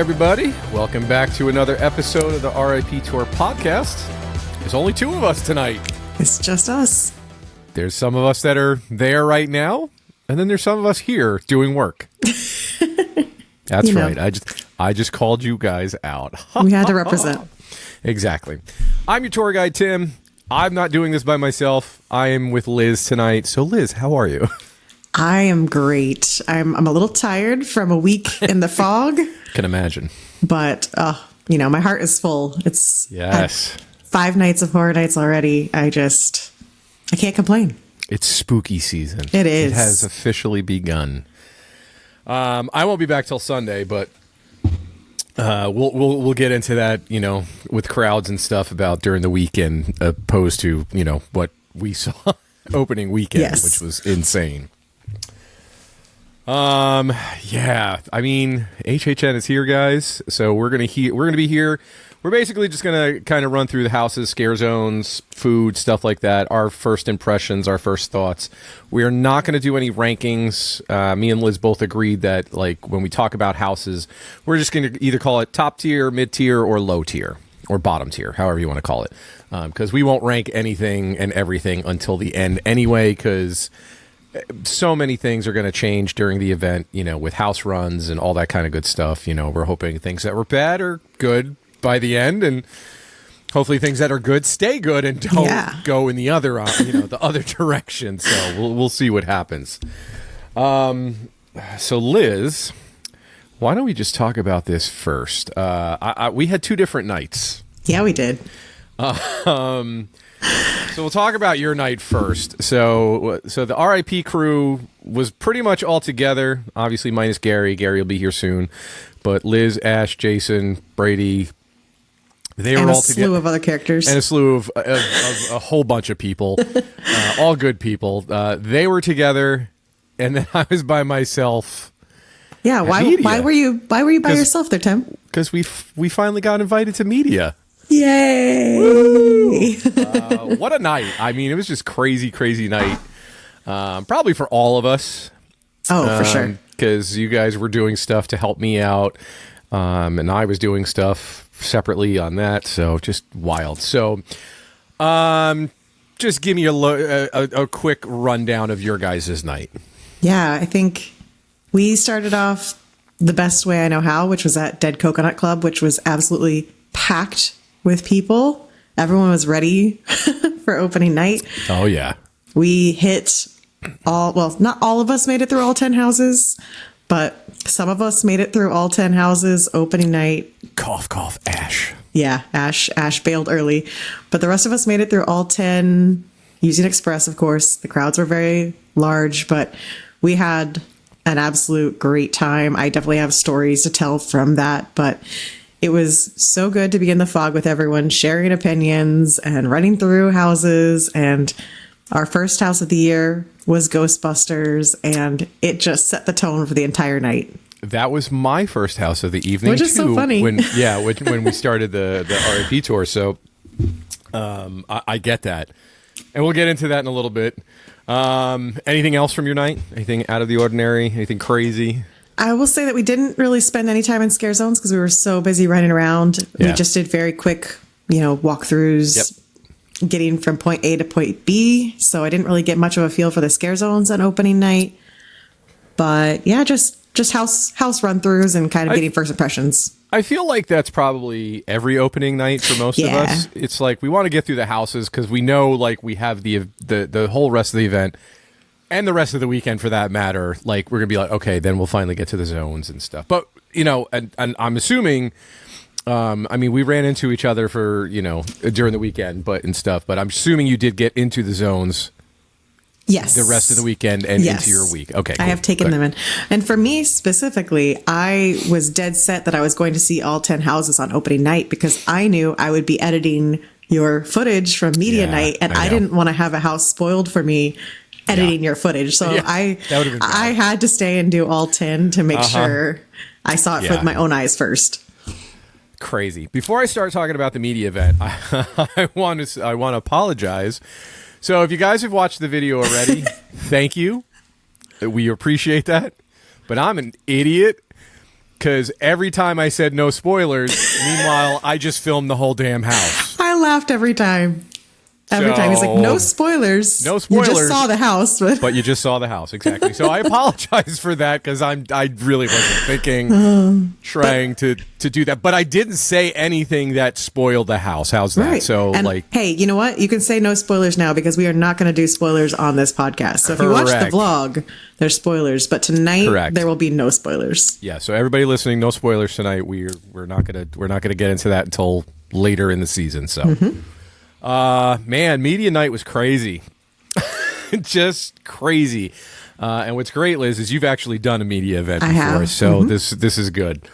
everybody. Welcome back to another episode of the RIP Tour podcast. There's only two of us tonight. It's just us. There's some of us that are there right now, and then there's some of us here doing work. That's right. I just called you guys out. We had to represent. Exactly. I'm your tour guide, Tim. I'm not doing this by myself. I am with Liz tonight. So, Liz, how are you? I am great. I'm a little tired from a week in the fog. Can imagine. But, my heart is full. It's yes. 5 nights of horror nights already. I can't complain. It's spooky season. It is. It has officially begun. I won't be back till Sunday, but we'll get into that, with crowds and stuff about during the weekend, opposed to, what we saw opening weekend, yes. Which was insane. HHN is here, guys. So we're gonna be here. We're basically just gonna kind of run through the houses, scare zones, food, stuff like that. Our first impressions, our first thoughts. We are not gonna do any rankings. Me and Liz both agreed that, like, when we talk about houses, we're just gonna either call it top tier, mid tier, or low tier, or bottom tier, however you want to call it. Because we won't rank anything and everything until the end anyway, because so many things are going to change during the event, with house runs and all that kind of good stuff. We're hoping things that were bad are good by the end, and hopefully things that are good stay good and don't go in the other, the other direction. So we'll see what happens. So Liz, why don't we just talk about this first? We had 2 different nights. Yeah, we did. So we'll talk about your night first. So the RIP crew was pretty much all together, obviously minus Gary. Gary will be here soon. But Liz, Ash, Jason, Brady, they were all together. And a slew of other characters. And a slew of a whole bunch of people, all good people. They were together, and then I was by myself. Yeah, why were you by yourself there, Tim? Because we finally got invited to media. Yay! What a night. I mean, it was just crazy night. Probably for all of us. Oh, for sure. Because you guys were doing stuff to help me out. And I was doing stuff separately on that. So just wild. So just give me a quick rundown of your guys' night. Yeah, I think we started off the best way I know how, which was at Dead Coconut Club, which was absolutely packed with people. Everyone was ready for opening night. Oh, yeah. We hit not all of us made it through all 10 houses, but some of us made it through all 10 houses opening night. Cough, cough, Ash. Yeah, Ash bailed early. But the rest of us made it through all 10 using Express, of course. The crowds were very large, but we had an absolute great time. I definitely have stories to tell from that, but it was so good to be in the fog with everyone, sharing opinions and running through houses. And our first house of the year was Ghostbusters, and it just set the tone for the entire night. That was my first house of the evening, which is so funny. When we started the RIP tour. So I get that. And we'll get into that in a little bit. Anything else from your night? Anything out of the ordinary? Anything crazy? I will say that we didn't really spend any time in scare zones because we were so busy running around. Yeah. We just did very quick, walkthroughs, getting from point A to point B. So I didn't really get much of a feel for the scare zones on opening night. But yeah, just house run throughs and kind of getting first impressions. I feel like that's probably every opening night for most of us. It's like we want to get through the houses because we know, like, we have the whole rest of the event. And the rest of the weekend, for that matter, like, we're going to be like, okay, then we'll finally get to the zones and stuff. But, and I'm assuming, we ran into each other for, during the weekend and stuff. But I'm assuming you did get into the zones. Yes. The rest of the weekend and into your week. Okay. Cool. I have taken them in. And for me specifically, I was dead set that I was going to see all 10 houses on opening night because I knew I would be editing your footage from media night. And I didn't want to have a house spoiled for me editing your footage. So I had to stay and do all 10 to make sure I saw it with my own eyes first. Crazy. Before I start talking about the media event, I want to apologize. So if you guys have watched the video already, thank you. We appreciate that. But I'm an idiot. because every time I said no spoilers, meanwhile, I just filmed the whole damn house. I laughed every time. Every time. He's like, no spoilers. No spoilers. You just saw the house. But you just saw the house. Exactly. So I apologize for that because I really wasn't thinking, trying to do that. But I didn't say anything that spoiled the house. How's that? Right. So, and hey, you know what? You can say no spoilers now because we are not going to do spoilers on this podcast. So if you watch the vlog, there's spoilers. But tonight, there will be no spoilers. Yeah. So everybody listening, no spoilers tonight. We're not gonna get into that until later in the season. So. Man, media night was crazy. Just crazy. And what's great, Liz, is you've actually done a media event before. So this is good.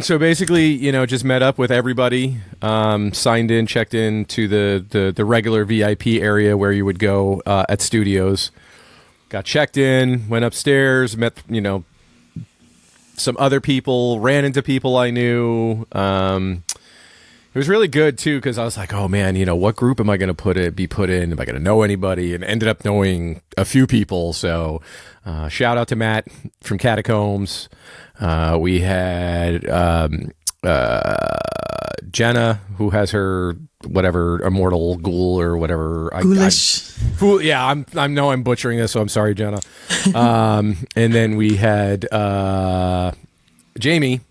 So basically, just met up with everybody, signed in, checked in to the regular VIP area where you would go at studios. Got checked in, went upstairs, met, some other people, ran into people I knew. It was really good, too, because I was like, oh, man, what group am I going to be put in? Am I going to know anybody? And ended up knowing a few people. So shout out to Matt from Catacombs. We had Jenna, who has her whatever immortal ghoul or whatever. Ghoulish. I know I'm butchering this, so I'm sorry, Jenna. And then we had Jamie,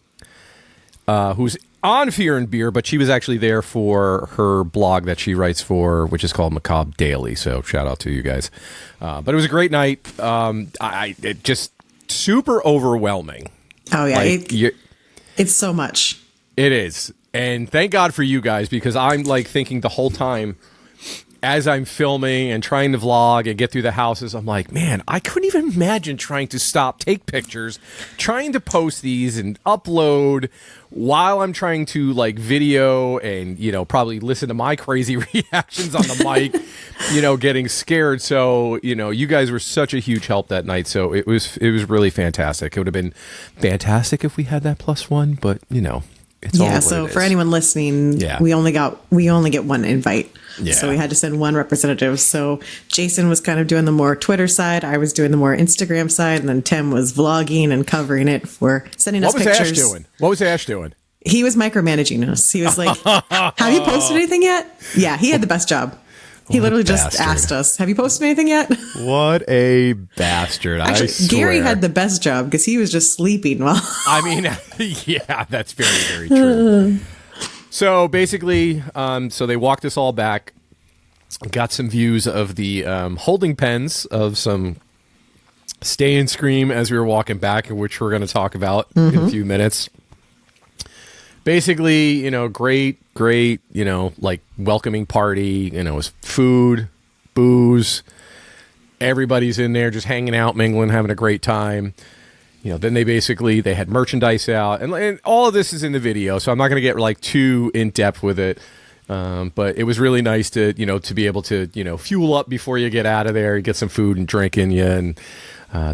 who's on Fear and Beer, but she was actually there for her blog that she writes for, which is called Macabre Daily. So shout out to you guys. But it was a great night. It just super overwhelming. Oh yeah, it's so much. It is, and thank God for you guys because I'm like thinking the whole time as I'm filming and trying to vlog and get through the houses, I'm like, man, I couldn't even imagine trying to stop, take pictures, trying to post these and upload while I'm trying to like video and, probably listen to my crazy reactions on the mic, getting scared. So, you guys were such a huge help that night. So it was really fantastic. It would have been fantastic if we had that +1, but it's all so for anyone listening, we only get one invite. Yeah. So we had to send one representative. So Jason was kind of doing the more Twitter side. I was doing the more Instagram side. And then Tim was vlogging and covering it for sending us pictures. What was Ash doing? He was micromanaging us. He was like, have you posted anything yet? Yeah, he had the best job. He literally just asked us, have you posted anything yet? What a bastard. Actually, I swear. Gary had the best job because he was just sleeping while... I mean, yeah, that's very, very true. So basically, so they walked us all back, got some views of the holding pens of some Stay and Scream as we were walking back, which we're going to talk about in a few minutes. Basically, great, like welcoming party, it was food, booze, everybody's in there just hanging out, mingling, having a great time. Then they had merchandise out and all of this is in the video. So I'm not going to get like too in depth with it. But it was really nice to be able to, fuel up before you get out of there, get some food and drink in you. And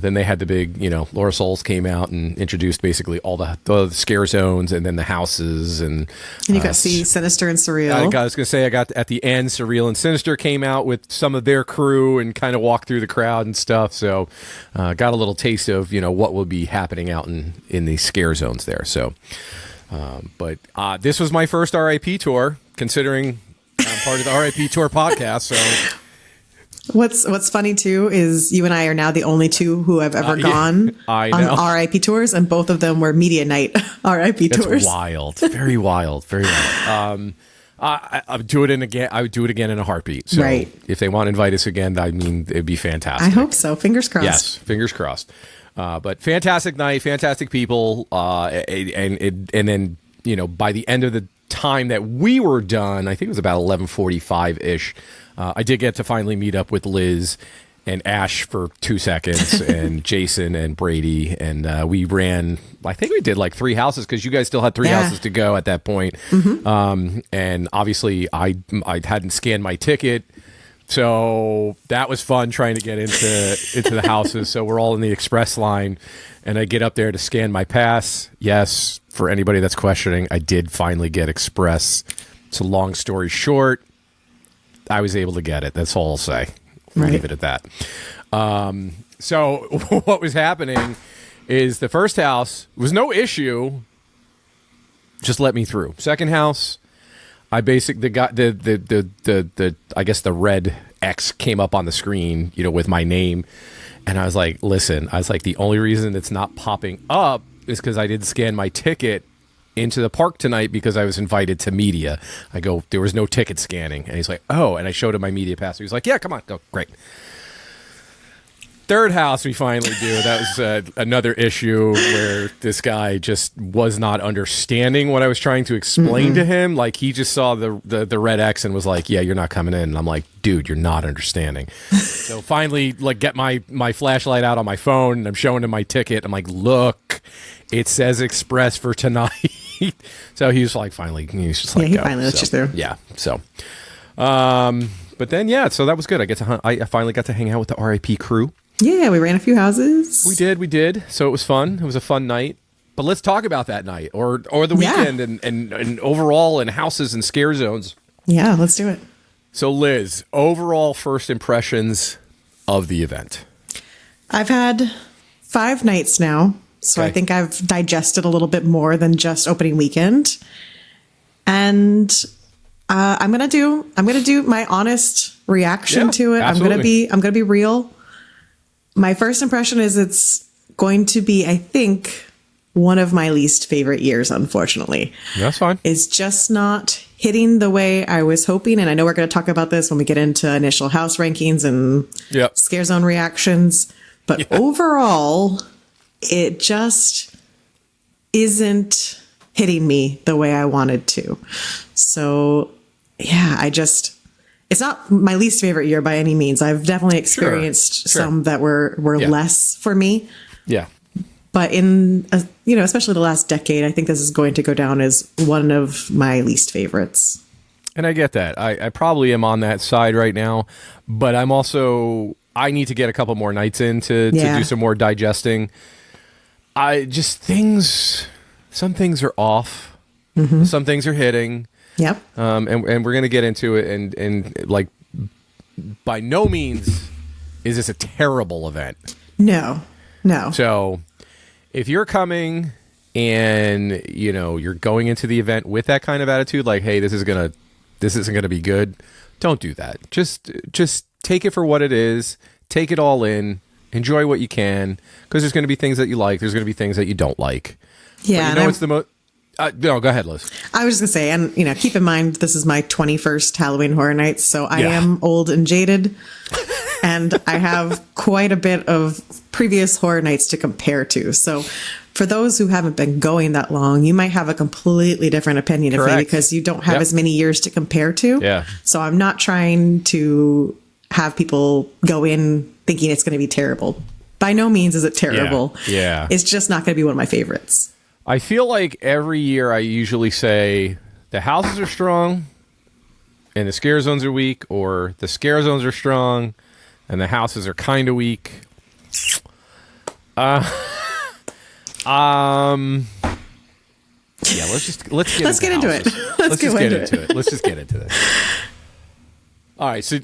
then they had the big, Laura Souls came out and introduced basically all the scare zones and then the houses. And you got to see Sinister and Surreal. I was going to say, I got at the end, Surreal and Sinister came out with some of their crew and kind of walked through the crowd and stuff. So got a little taste of, what will be happening out in the scare zones there. So, but this was my first RIP tour, considering I'm part of the RIP tour podcast. So. What's funny too is you and I are now the only two who have ever gone on RIP tours, and both of them were media night RIP tours. That's wild, very wild, very wild. I would do it again. I would do it again in a heartbeat. So if they want to invite us again, I mean, it'd be fantastic. I hope so. Fingers crossed. Yes, fingers crossed. But fantastic night, fantastic people, and then by the end of the time that we were done, I think it was about 11:45 ish. I did get to finally meet up with Liz and Ash for 2 seconds and Jason and Brady. And we ran, I think we did like 3 houses because you guys still had 3 houses to go at that point. And obviously I hadn't scanned my ticket. So that was fun trying to get into the houses. So we're all in the express line and I get up there to scan my pass. Yes, for anybody that's questioning, I did finally get express. It's a long story short. I was able to get it. That's all I'll say. We'll leave it at that. So what was happening is the first house was no issue. Just let me through. Second house, I basically got the I guess the red X came up on the screen, with my name, and I was like, listen, the only reason it's not popping up is because I didn't scan my ticket into the park tonight because I was invited to media. I go, there was no ticket scanning, and he's like, oh, and I showed him my media pass. He was like, yeah, come on, go, great. Third house we finally do. That was another issue where this guy just was not understanding what I was trying to explain to him. Like, he just saw the red X and was like, yeah, you're not coming in. And I'm like, dude, you're not understanding. So finally, get my flashlight out on my phone, and I'm showing him my ticket. I'm like, look, it says express for tonight. So he was like, finally, he's just like, he finally let you through. Yeah. So, but then, so that was good. I finally got to hang out with the RIP crew. Yeah, we ran a few houses. We did. So it was fun. It was a fun night. But let's talk about that night or the weekend and overall and houses and scare zones. Yeah, let's do it. So Liz, overall first impressions of the event. I've had 5 nights now, so Okay. I think I've digested a little bit more than just opening weekend. And I'm gonna do my honest reaction to it. Absolutely. I'm gonna be real. My first impression is it's going to be, I think, one of my least favorite years, unfortunately. That's fine. It's just not hitting the way I was hoping. And I know we're going to talk about this when we get into initial house rankings and scare zone reactions. But overall, it just isn't hitting me the way I wanted to. So, yeah, it's not my least favorite year by any means. I've definitely experienced some that were less for me. Yeah. But in, especially the last decade, I think this is going to go down as one of my least favorites. And I get that. I probably am on that side right now, but I need to get a couple more nights in to do some more digesting. Some things are off. Mm-hmm. Some things are hitting. Yep. And we're going to get into it. And like, by no means is this a terrible event. No. So if you're coming and, you're going into the event with that kind of attitude, like, hey, this isn't going to be good. Don't do that. Just take it for what it is. Take it all in. Enjoy what you can. Because there's going to be things that you like. There's going to be things that you don't like. Yeah. But it's the most... no, go ahead, Liz. I was just going to say, and, keep in mind, this is my 21st Halloween Horror Nights, so I am old and jaded, and I have quite a bit of previous Horror Nights to compare to. So for those who haven't been going that long, you might have a completely different opinion of me because you don't have as many years to compare to. Yeah. So I'm not trying to have people go in thinking it's going to be terrible. By no means is it terrible. Yeah. It's just not going to be one of my favorites. I feel like every year I usually say the houses are strong and the scare zones are weak, or the scare zones are strong and the houses are kind of weak. Yeah, let's get into it. Let's get into it. Let's just get into this. All right, so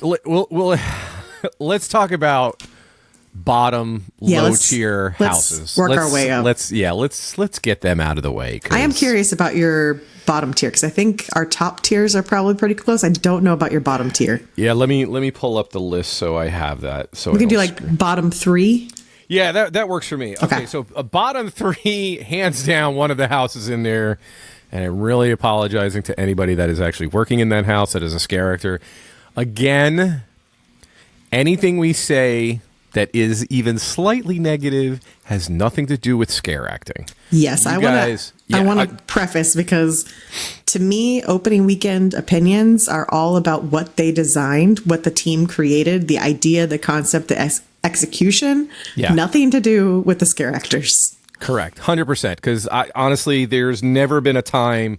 let's talk about bottom low tier houses. Work our way up. Let's get them out of the way. I am curious about your bottom tier because I think our top tiers are probably pretty close. I don't know about your bottom tier. Yeah, let me pull up the list so I have that. So we can do like bottom 3. Yeah, that works for me. Okay, so a bottom 3, hands down, one of the houses in there, and I'm really apologizing to anybody that is actually working in that house that is a scare actor. Again, anything we say that is even slightly negative has nothing to do with scare acting. Yes, I want to preface because to me, opening weekend opinions are all about what they designed, what the team created, the idea, the concept, the execution. Yeah. Nothing to do with the scare actors. Correct, 100%. Because honestly, there's never been a time,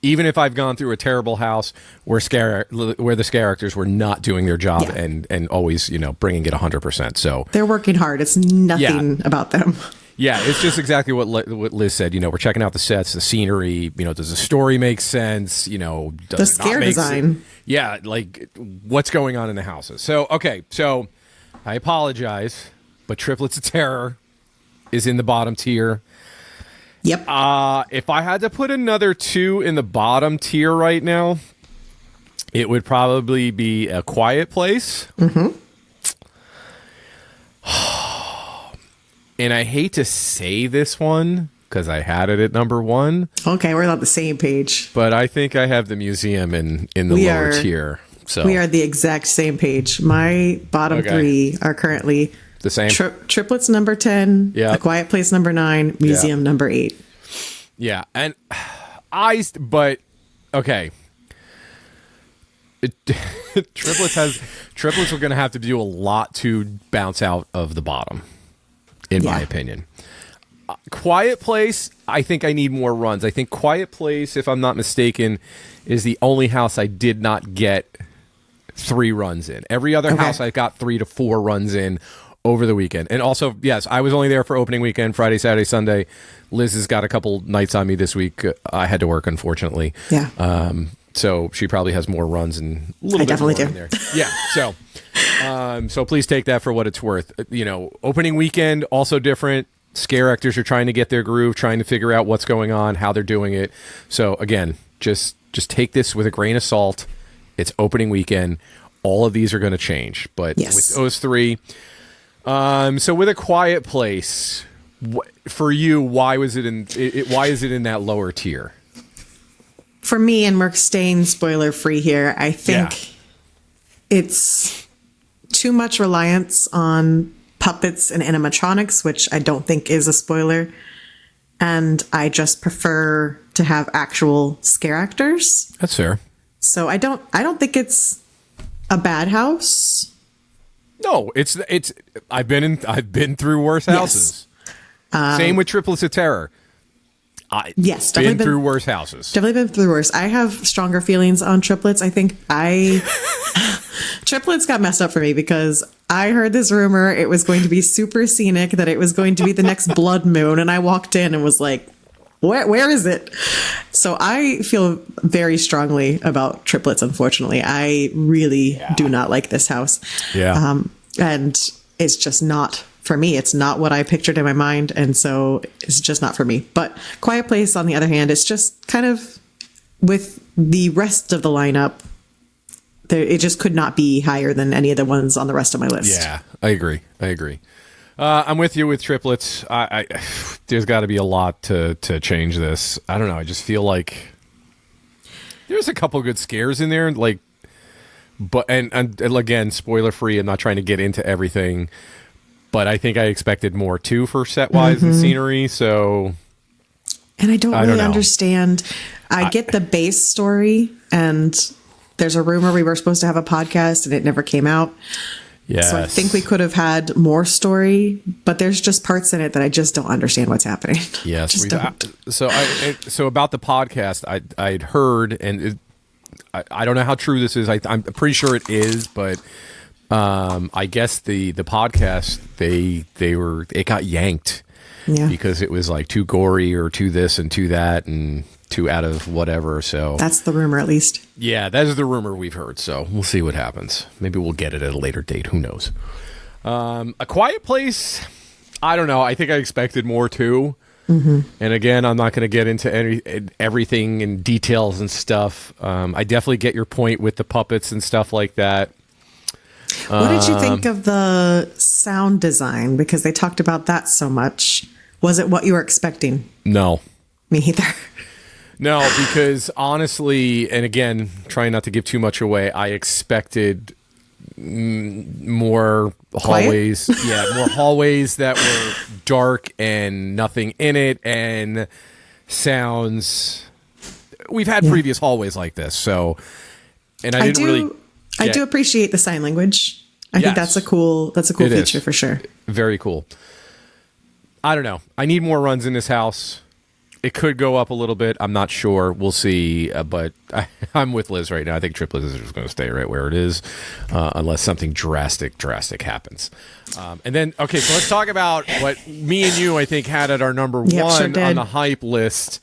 even if I've gone through a terrible house, where the scare actors were not doing their job and always, bringing it 100%. So they're working hard. It's nothing about them. Yeah, it's just exactly what Liz said. We're checking out the sets, the scenery. Does the story make sense? Does the scare design? Yeah, like what's going on in the houses. So I apologize, but Triplets of Terror is in the bottom tier. Yep. If I had to put another 2 in the bottom tier right now, it would probably be A Quiet Place. Mm-hmm. And I hate to say this one because I had it at number 1. Okay, we're on the same page. But I think I have the museum in the lower tier. So we are the exact same page. My bottom 3 are currently the same. Triplets number 10, yeah. A Quiet Place number 9, Museum number 8. Yeah, and okay. Triplets are going to have to do a lot to bounce out of the bottom, in my opinion. Quiet Place, I think I need more runs. I think Quiet Place, if I'm not mistaken, is the only house I did not get 3 runs in. Every other house I got 3 to 4 runs in over the weekend. And also, yes, I was only there for opening weekend, Friday, Saturday, Sunday. Liz has got a couple nights on me this week. I had to work, unfortunately. Yeah. So she probably has more runs and a little I bit definitely more do. in there. Yeah. So please take that for what it's worth. Opening weekend, also different. Scare actors are trying to get their groove, trying to figure out what's going on, how they're doing it. So again, just take this with a grain of salt. It's opening weekend. All of these are going to change, but with those 3. So with A Quiet Place, for you, why is it in that lower tier? For me, and we're staying spoiler free here, I think it's too much reliance on puppets and animatronics, which I don't think is a spoiler. And I just prefer to have actual scare actors. That's fair. So I don't think it's a bad house. No, it's I've been through worse houses. Same with Triplets of Terror. Yes, been through worse houses. Definitely been through worse. I have stronger feelings on Triplets. I think Triplets got messed up for me because I heard this rumor it was going to be super scenic, that it was going to be the next Blood Moon, and I walked in and was like, where is it? So I feel very strongly about Triplets, unfortunately. I really do not like this house. Yeah. And it's just not, for me, it's not what I pictured in my mind. And so it's just not for me. But Quiet Place, on the other hand, it's just kind of, with the rest of the lineup, it just could not be higher than any of the ones on the rest of my list. Yeah, I agree. I'm with you with Triplets. There's got to be a lot to change this. I don't know. I just feel like there's a couple good scares in there, but again, spoiler free. I'm not trying to get into everything, but I think I expected more too for set wise and scenery. So, and I don't really understand. I get the base story, and there's a rumor we were supposed to have a podcast, and it never came out. Yes. So I think we could have had more story, but there's just parts in it that I just don't understand what's happening. Yes. So about the podcast, I'd heard, and I don't know how true this is. I'm pretty sure it is, but I guess the podcast it got yanked because it was like too gory or too this and too that and too out of whatever. So that's the rumor, at least. Yeah, that is the rumor we've heard. So we'll see what happens. Maybe we'll get it at a later date. Who knows? A Quiet Place, I don't know. I think I expected more too. Mm-hmm. And again, I'm not going to get into everything in details and stuff. I definitely get your point with the puppets and stuff like that. What did you think of the sound design? Because they talked about that so much. Was it what you were expecting? No. Me either. No, because honestly, and again, trying not to give too much away, I expected more hallways. More hallways that were dark and nothing in it, and sounds. We've had previous hallways like this, so, and I do appreciate the sign language. I think that's a cool feature for sure. Very cool. I don't know. I need more runs in this house. It could go up a little bit. I'm not sure. We'll see. But I'm with Liz right now. I think Triplets is just going to stay right where it is, unless something drastic happens. And then, okay, so let's talk about what me and you, I think, had at our number one on the hype list,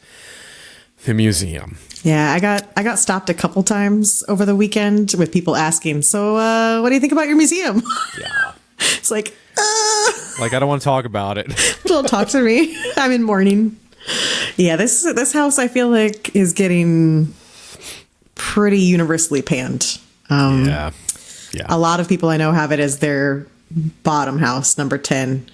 the museum. Yeah, I got stopped a couple times over the weekend with people asking, so what do you think about your museum? Yeah. It's like, Like, I don't want to talk about it. Don't talk to me. I'm in mourning. Yeah, this house I feel like is getting pretty universally panned. Yeah. A lot of people I know have it as their bottom house, number 10.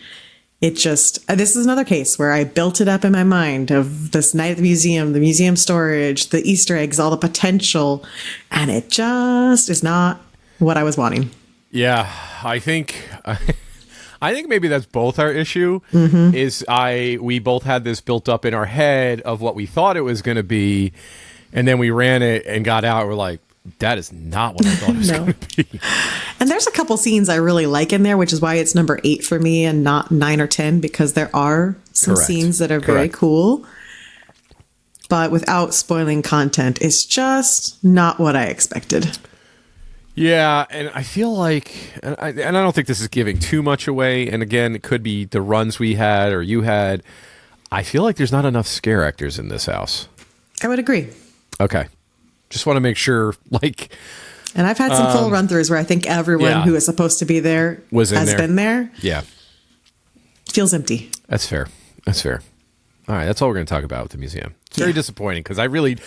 It just, this is another case where I built it up in my mind of this night at the museum storage, the Easter eggs, all the potential, and it just is not what I was wanting. Yeah, I think maybe that's both our issue. Is we both had this built up in our head of what we thought it was going to be, and then we ran it and got out. We're like, that is not what I thought it was going to be. And there's a couple scenes I really like in there, which is why it's number 8 for me and not 9 or 10, because there are some scenes that are very cool. But without spoiling content, it's just not what I expected. Yeah, and I feel like, and I don't think this is giving too much away, and again, it could be the runs we had or you had. I feel like there's not enough scare actors in this house. I would agree. Okay. Just want to make sure, like... And I've had some full run-throughs where I think everyone who is supposed to be there has been there. Yeah. Feels empty. That's fair. All right, that's all we're going to talk about with the museum. It's very disappointing because I really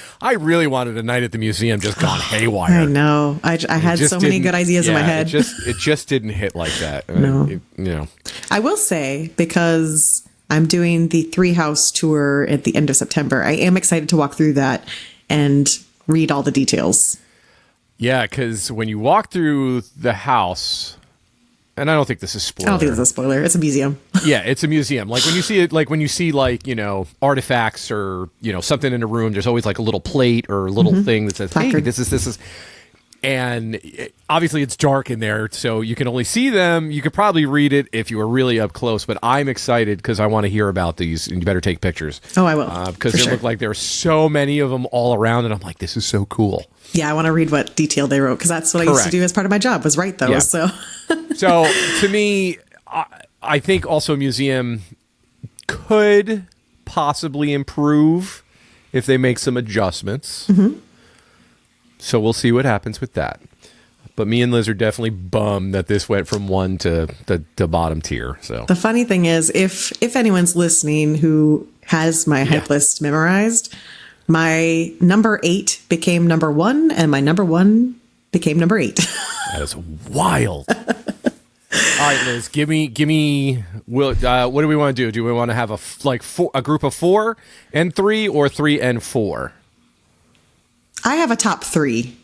wanted a night at the museum just gone haywire. I know. I had so many good ideas in my head. It just didn't hit like that. No. I will say, because I'm doing the 3-house tour at the end of September, I am excited to walk through that and read all the details. Yeah, because when you walk through the house, and I don't think this is spoiler. I don't think this is a spoiler. It's a museum. Yeah, it's a museum. Like when you see it, like when you see artifacts or something in a room, there's always like a little plate or a little thing that says, "Hey, this is." And obviously it's dark in there, so you can only see them. You could probably read it if you were really up close, but I'm excited because I want to hear about these, and you better take pictures. Oh, I will. Because it looked like there were so many of them all around, and I'm like, this is so cool. Yeah, I want to read what detail they wrote, because that's what I used to do as part of my job, was write those. Yeah. So to me, I think also a museum could possibly improve if they make some adjustments. So we'll see what happens with that. But me and Liz are definitely bummed that this went from 1 to the bottom tier. So the funny thing is, if anyone's listening who has my hype list memorized, my number 8 became number 1, and my number 1 became number 8. That is wild. All right, Liz, give me. What do we want to do? Do we want to have a group of 4 and 3, or 3 and 4? I have a top 3.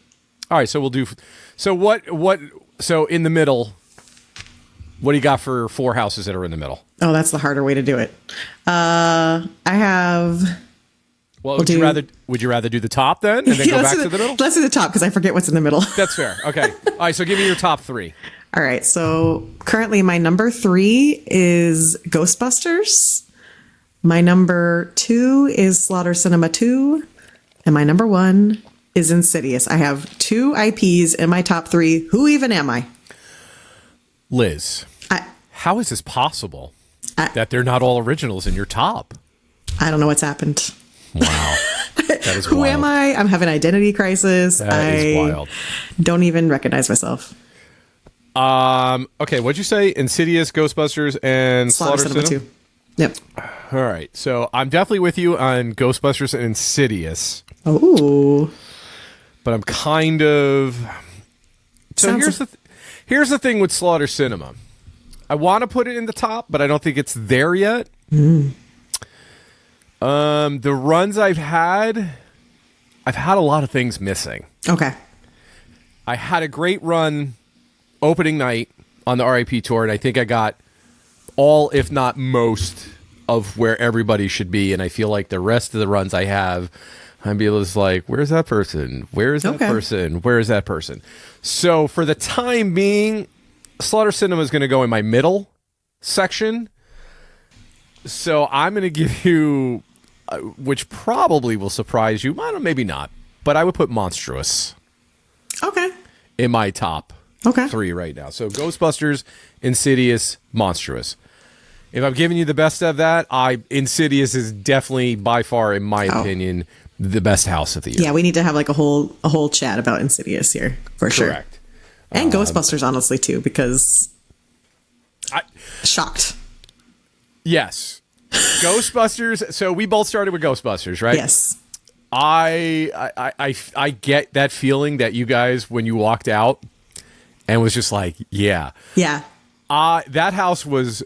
All right, so we'll do. So what? So in the middle, what do you got for 4 houses that are in the middle? Oh, that's the harder way to do it. I have. Well, would you rather do the top then, and then go back to the middle? Let's do the top, because I forget what's in the middle. That's fair. Okay. All right. So give me your top 3. All right. So currently, my number 3 is Ghostbusters. My number 2 is Slaughter Cinema 2. And my number 1 is Insidious. I have 2 IPs in my top 3. Who even am I? Liz, how is this possible that they're not all originals in your top? I don't know what's happened. Wow. That is Who wild. am I? I'm having an identity crisis. That is wild. Don't even recognize myself. Okay, what'd you say? Insidious, Ghostbusters, and Slaughter Cinema 2. Yep. All right. So I'm definitely with you on Ghostbusters and Insidious. Oh. But I'm kind of... So here's the thing with Slaughter Cinema. I want to put it in the top, but I don't think it's there yet. The runs I've had a lot of things missing. Okay. I had a great run opening night on the RIP tour, and I think I got all, if not most, of where everybody should be. And I feel like the rest of the runs I have, I'm just like, where's that person? Where's that person? Where's that person? So for the time being, Slaughter Cinema is going to go in my middle section. So I'm going to give you, which probably will surprise you. Well, maybe not. But I would put Monstrous. Okay. In my top 3 right now. So Ghostbusters, Insidious, Monstrous. If I'm giving you the best of that, Insidious is definitely by far, in my opinion, the best house of the year. Yeah, we need to have like a whole chat about Insidious here for sure. Correct. And Ghostbusters, honestly, too, because shocked. Yes. Ghostbusters. So we both started with Ghostbusters, right? Yes. I get that feeling that you guys, when you walked out and was just like, yeah. Yeah. That house was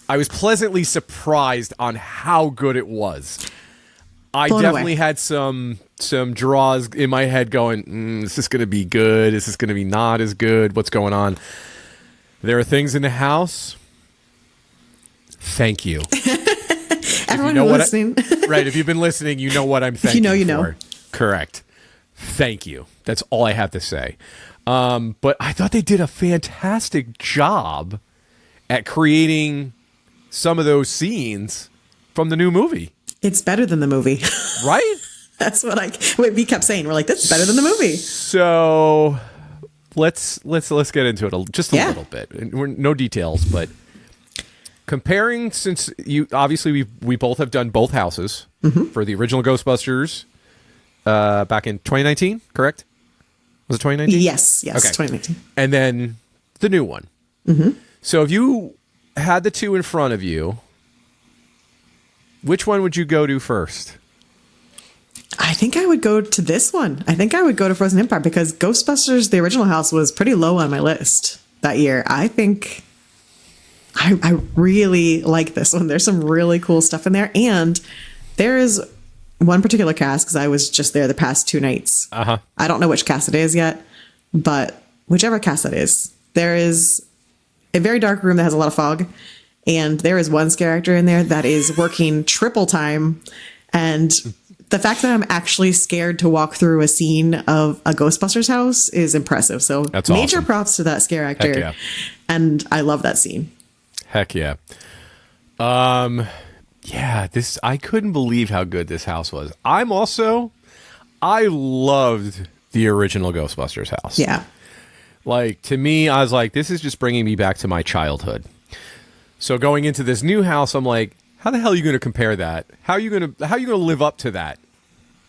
I was pleasantly surprised on how good it was. I Blown definitely away. had some draws in my head going, is this going to be good? Is this going to be not as good? What's going on? There are things in the house. Thank you. Everyone who's listening. Right. If you've been listening, you know what I'm thanking you for. know. Correct. Thank you. That's all I have to say. But I thought they did a fantastic job at creating some of those scenes from the new movie. It's better than the movie. Right? That's what we kept saying. We're like, this is better than the movie. So let's get into it just a little bit. And no details, but comparing, since you obviously we both have done both houses for the original Ghostbusters back in 2019, correct? Was it 2019? Yes, Okay. 2019. And then the new one. So if you had the two in front of you, which one would you go to first? I think I would go to this one. I think I would go to Frozen Empire because Ghostbusters, the original house, was pretty low on my list that year. I think I really like this one. There's some really cool stuff in there. And there is one particular cast, because I was just there the past 2 nights. I don't know which cast it is yet, but whichever cast it is, there is a very dark room that has a lot of fog. And there is one scare actor in there that is working triple time. And the fact that I'm actually scared to walk through a scene of a Ghostbusters house is impressive. So that's major awesome. props to that scare actor. Heck yeah. And I love that scene. Heck yeah. Yeah, I couldn't believe how good this house was. I loved the original Ghostbusters house. Yeah. Like, to me, I was like, this is just bringing me back to my childhood. So going into this new house, I'm like, how the hell are you going to compare that? How are you going to live up to that?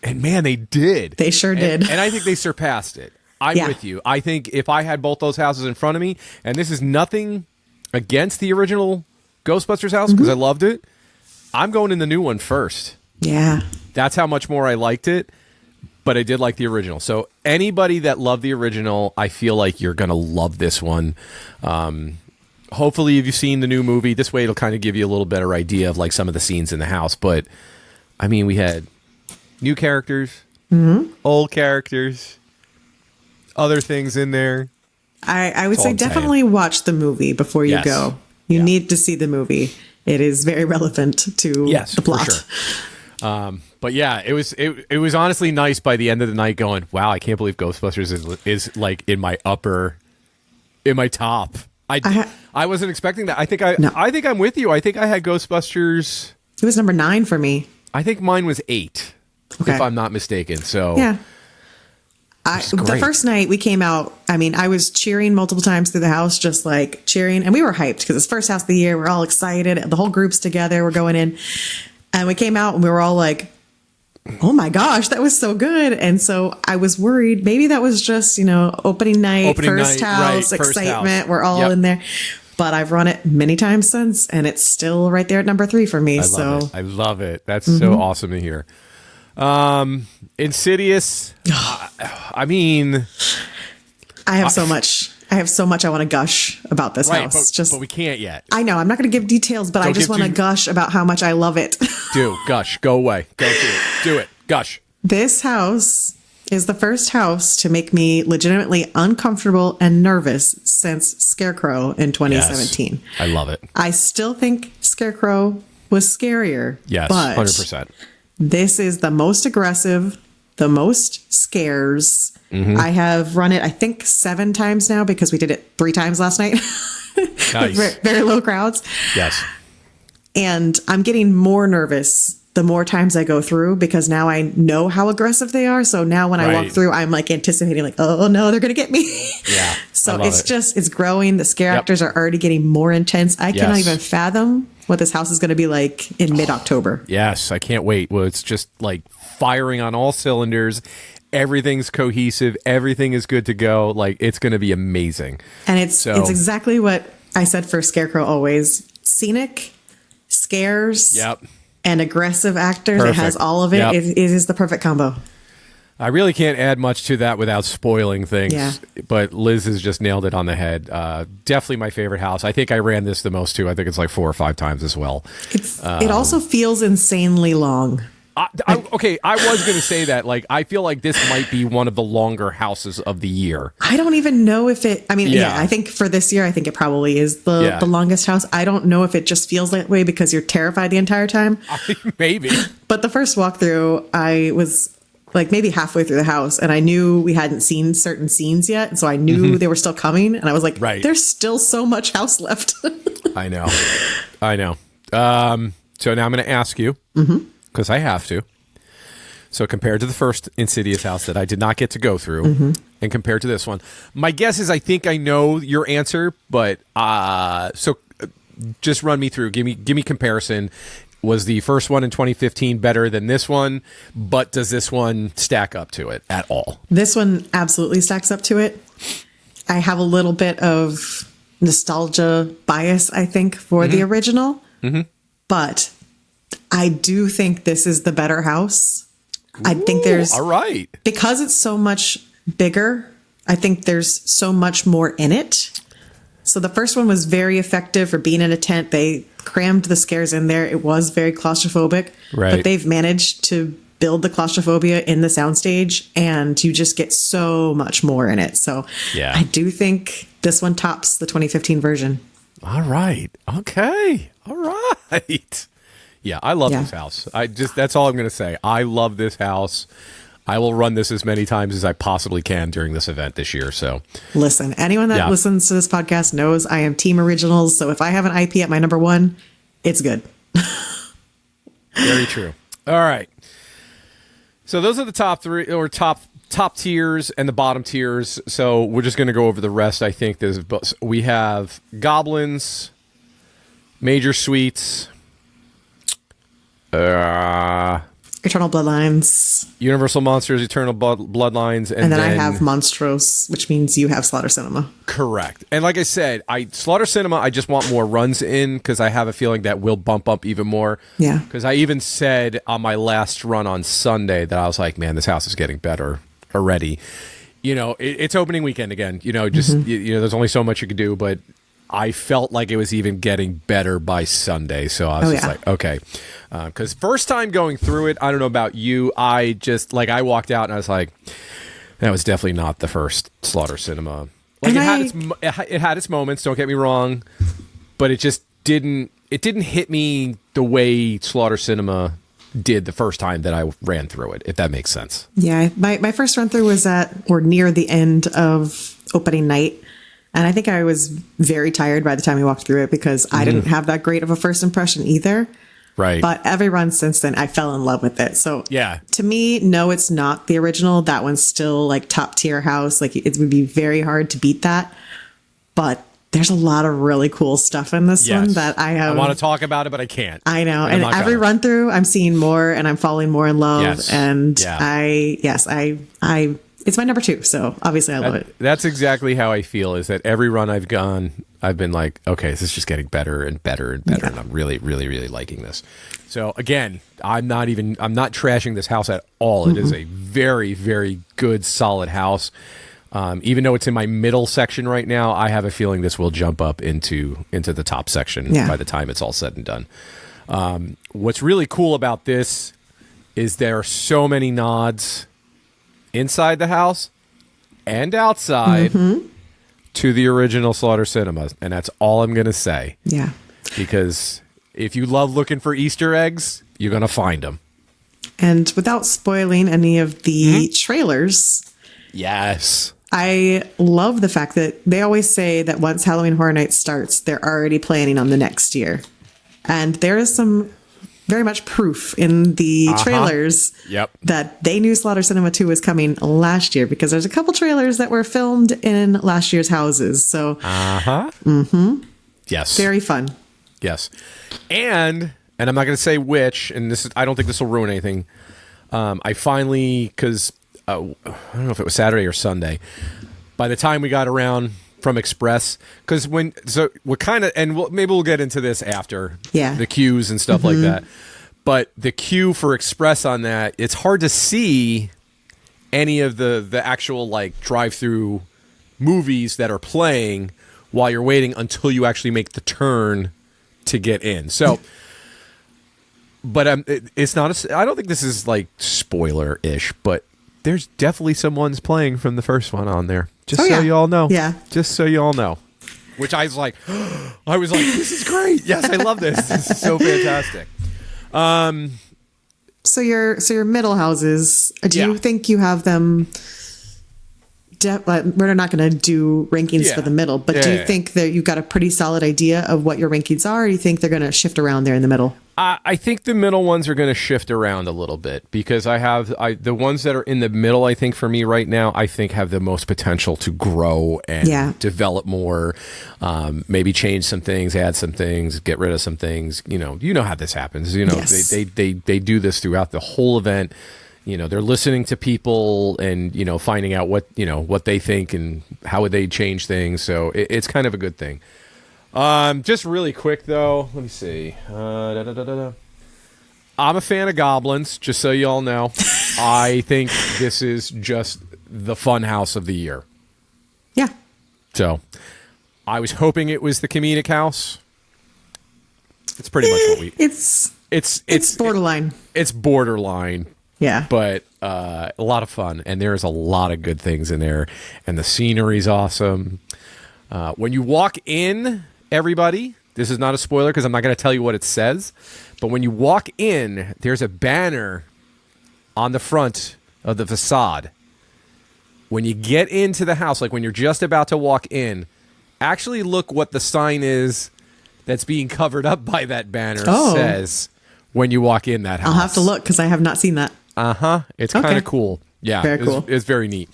And man, they did. They sure did. And I think they surpassed it. I'm with you. I think if I had both those houses in front of me, and this is nothing against the original Ghostbusters house, because I loved it, I'm going in the new one first. Yeah. That's how much more I liked it. But I did like the original. So anybody that loved the original, I feel like you're going to love this one. Hopefully, if you've seen the new movie, this way it'll kind of give you a little better idea of like some of the scenes in the house. But I mean, we had new characters, old characters, other things in there. I would That's all say I'm saying. definitely watch the movie before you Yes. go. You need to see the movie. It is very relevant to the plot. For sure. But yeah, it was honestly nice by the end of the night going, wow, I can't believe Ghostbusters is like in my top. I wasn't expecting that. I think I'm with you. I think I had Ghostbusters. It was number 9 for me. I think mine was 8, if I'm not mistaken. So yeah. The first night we came out, I mean, I was cheering multiple times through the house, just like cheering. And we were hyped because it's first house of the year. We're all excited. The whole group's together. We're going in. And we came out and we were all like, oh my gosh, that was so good. And so I was worried. Maybe that was just, opening night, first house, excitement. We're all in there. But I've run it many times since, and it's still right there at number 3 for me. I love it. That's so awesome to hear. Insidious. I mean, I have so much I want to gush about this house. But we can't yet. I know I'm not going to give details, but I just want to gush about how much I love it. Gush. Go away. Go do it. Do it. Gush. This house is the first house to make me legitimately uncomfortable and nervous since Scarecrow in 2017. Yes, I love it. I still think Scarecrow was scarier. Yes, but 100%. This is the most aggressive, the most scares. I have run it, I think, 7 times now because we did it 3 times last night. Nice. Very, very low crowds. Yes. And I'm getting more nervous the more times I go through because now I know how aggressive they are. So now when I walk through, I'm like anticipating like, oh no, they're going to get me. Yeah. So it's growing. The scare actors are already getting more intense. I cannot even fathom what this house is going to be like in mid-October. Yes. I can't wait. Well, it's just like firing on all cylinders. everything's cohesive, everything is good to go. Like, it's going to be amazing. And it's exactly what I said for Scarecrow always. Scenic, scares, and aggressive actors. Perfect. It has all of it. Yep. It is the perfect combo. I really can't add much to that without spoiling things. Yeah. But Liz has just nailed it on the head. Definitely my favorite house. I think I ran this the most too. I think it's like 4 or 5 times as well. It also feels insanely long. Okay, I was going to say that. Like, I feel like this might be one of the longer houses of the year. I don't even know if it. I mean, I think for this year, I think it probably is the longest house. I don't know if it just feels that way because you're terrified the entire time. Maybe. But the first walkthrough, I was like maybe halfway through the house, and I knew we hadn't seen certain scenes yet, and so I knew they were still coming, and I was like, "There's still so much house left." I know. So now I'm going to ask you. Because I have to. So compared to the first Insidious house that I did not get to go through, and compared to this one, my guess is I think I know your answer, but so just run me through. Give me comparison. Was the first one in 2015 better than this one? But does this one stack up to it at all? This one absolutely stacks up to it. I have a little bit of nostalgia bias, I think, for the original, but I do think this is the better house. I think there's... All right. Because it's so much bigger, I think there's so much more in it. So the first one was very effective for being in a tent. They crammed the scares in there. It was very claustrophobic. Right. But they've managed to build the claustrophobia in the soundstage, and you just get so much more in it. So I do think this one tops the 2015 version. All right. Okay. All right. Yeah, I love this house. That's all I'm going to say. I love this house. I will run this as many times as I possibly can during this event this year. So listen, anyone that listens to this podcast knows I am team originals. So if I have an IP at my number 1, it's good. Very true. All right. So those are the top 3 or top tiers and the bottom tiers. So we're just going to go over the rest. I think we have goblins, major suites, Eternal Bloodlines, Universal Monsters, Eternal Bloodlines, and then I have Monstros, which means you have Slaughter Cinema. Correct. And like I said, Slaughter Cinema, I just want more runs in because I have a feeling that will bump up even more. Yeah. Because I even said on my last run on Sunday that I was like, man, this house is getting better already. You know, it's opening weekend again. You know, just you know, there's only so much you can do, but I felt like it was even getting better by Sunday. So I was like, okay. Because first time going through it, I don't know about you, I walked out and I was like, that was definitely not the first Slaughter Cinema. Like, it had its moments, don't get me wrong, but it just didn't hit me the way Slaughter Cinema did the first time that I ran through it, if that makes sense. Yeah, my first run through was at or near the end of opening night. And I think I was very tired by the time we walked through it because I didn't have that great of a first impression either. Right. But every run since then, I fell in love with it. So yeah, to me, no, it's not the original. That one's still like top tier house. Like it would be very hard to beat that. But there's a lot of really cool stuff in this one that I have. I want to talk about it, but I can't. I know. And every run through, I'm seeing more and I'm falling more in love. Yes. And it's my number 2, so obviously I love it. That's exactly how I feel, is that every run I've gone, I've been like, okay, this is just getting better and better and better, and I'm really, really, really liking this. So again, I'm not trashing this house at all. It is a very, very good, solid house. Even though it's in my middle section right now, I have a feeling this will jump up into the top section by the time it's all said and done. What's really cool about this is there are so many nods inside the house and outside to the original Slaughter Cinema. And that's all I'm going to say. Yeah. Because if you love looking for Easter eggs, you're going to find them. And without spoiling any of the trailers. Yes. I love the fact that they always say that once Halloween Horror Nights starts, they're already planning on the next year. And there is some very much proof in the trailers that they knew Slaughter Cinema 2 was coming last year, because there's a couple trailers that were filmed in last year's houses. So, yes, very fun. Yes, and I'm not going to say which, and I don't think this will ruin anything. I finally, because I don't know if it was Saturday or Sunday. By the time we got around from Express, because we're kind of, and maybe we'll get into this after the queues and stuff like that. But the queue for Express on that, it's hard to see any of the actual like drive-through movies that are playing while you're waiting until you actually make the turn to get in. So, but it's not I don't think this is like spoiler-ish, but there's definitely some ones playing from the first one on there. Just so you all know. Yeah. Just so you all know. Which I was like, this is great. Yes, I love this. This is so fantastic. So your middle houses, do you think you have them? We're not going to do rankings for the middle, but do you think that you've got a pretty solid idea of what your rankings are? Or do you think they're going to shift around there in the middle? I think the middle ones are going to shift around a little bit because the ones that are in the middle, I think for me right now, I think have the most potential to grow and develop more, maybe change some things, add some things, get rid of some things. You know how this happens. They do this throughout the whole event. They're listening to people and, finding out what they think and how would they change things. So it's kind of a good thing. Just really quick though, let me see. I'm a fan of goblins, just so you all know. I think this is just the fun house of the year. Yeah. So I was hoping it was the comedic house. It's pretty much what it's borderline. It's borderline. Yeah. But a lot of fun, and there's a lot of good things in there, and the scenery's awesome. When you walk in, everybody, this is not a spoiler because I'm not going to tell you what it says, but when you walk in, there's a banner on the front of the facade. When you get into the house, like when you're just about to walk in, actually look what the sign is that's being covered up by that banner says when you walk in that house. I'll have to look because I have not seen that. It's kind of cool. Yeah, very cool. It's very neat.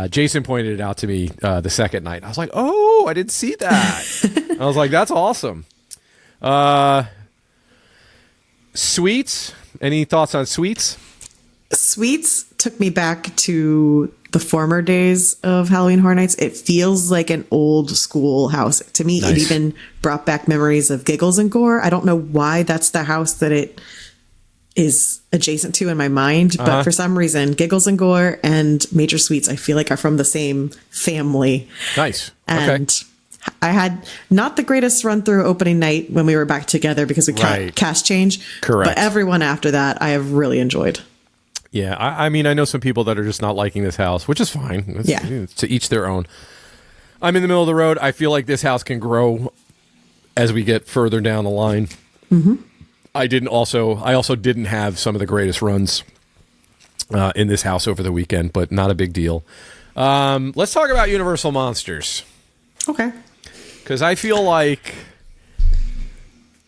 Jason pointed it out to me the second night. I was like, oh, I didn't see that. I was like, that's awesome. Sweets. Any thoughts on sweets? Sweets took me back to the former days of Halloween Horror Nights. It feels like an old school house. To me, It even brought back memories of Giggles and Gore. I don't know why that's the house that it is adjacent to in my mind, but for some reason, Giggles and Gore and Major Sweets, I feel like are from the same family. Nice. And I had not the greatest run through opening night when we were back together because we cast change. Correct. But everyone after that, I have really enjoyed. Yeah. I mean, I know some people that are just not liking this house, which is fine. It's to each their own. I'm in the middle of the road. I feel like this house can grow as we get further down the line. Mm-hmm. I also didn't have some of the greatest runs in this house over the weekend, but not a big deal. Let's talk about Universal Monsters. Okay. Because I feel like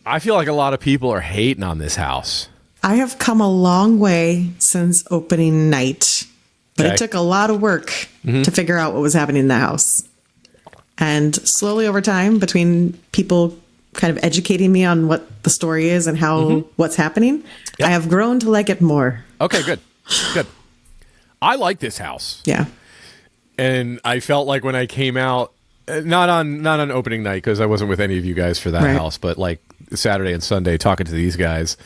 a lot of people are hating on this house. I have come a long way since opening night, but it took a lot of work to figure out what was happening in the house. And slowly over time, between people kind of educating me on what the story is and how what's happening, I have grown to like it more. Okay, good. I like this house. Yeah. And I felt like when I came out, not on opening night because I wasn't with any of you guys for that house, but like Saturday and Sunday talking to these guys,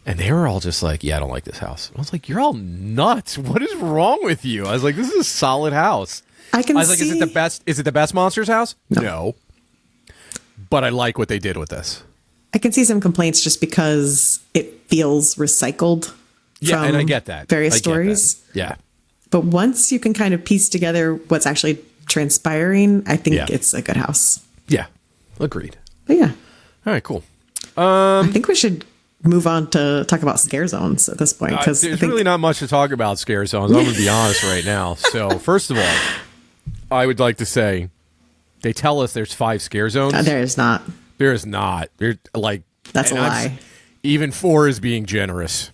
and they were all just like, yeah, I don't like this house. I was like, you're all nuts. What is wrong with you? I was like, this is a solid house. I was like, is it the best Monsters house? No. But I like what they did with this. I can see some complaints just because it feels recycled. Yeah, and I get that. Various stories. Yeah. But once you can kind of piece together what's actually transpiring, I think it's a good house. Yeah. Agreed. But yeah. All right, cool. I think we should move on to talk about scare zones at this point. Because there's really not much to talk about scare zones. I'm going to be honest right now. So first of all, I would like to say, they tell us there's 5 scare zones. There is not. There is not. That's a lie. Even 4 is being generous.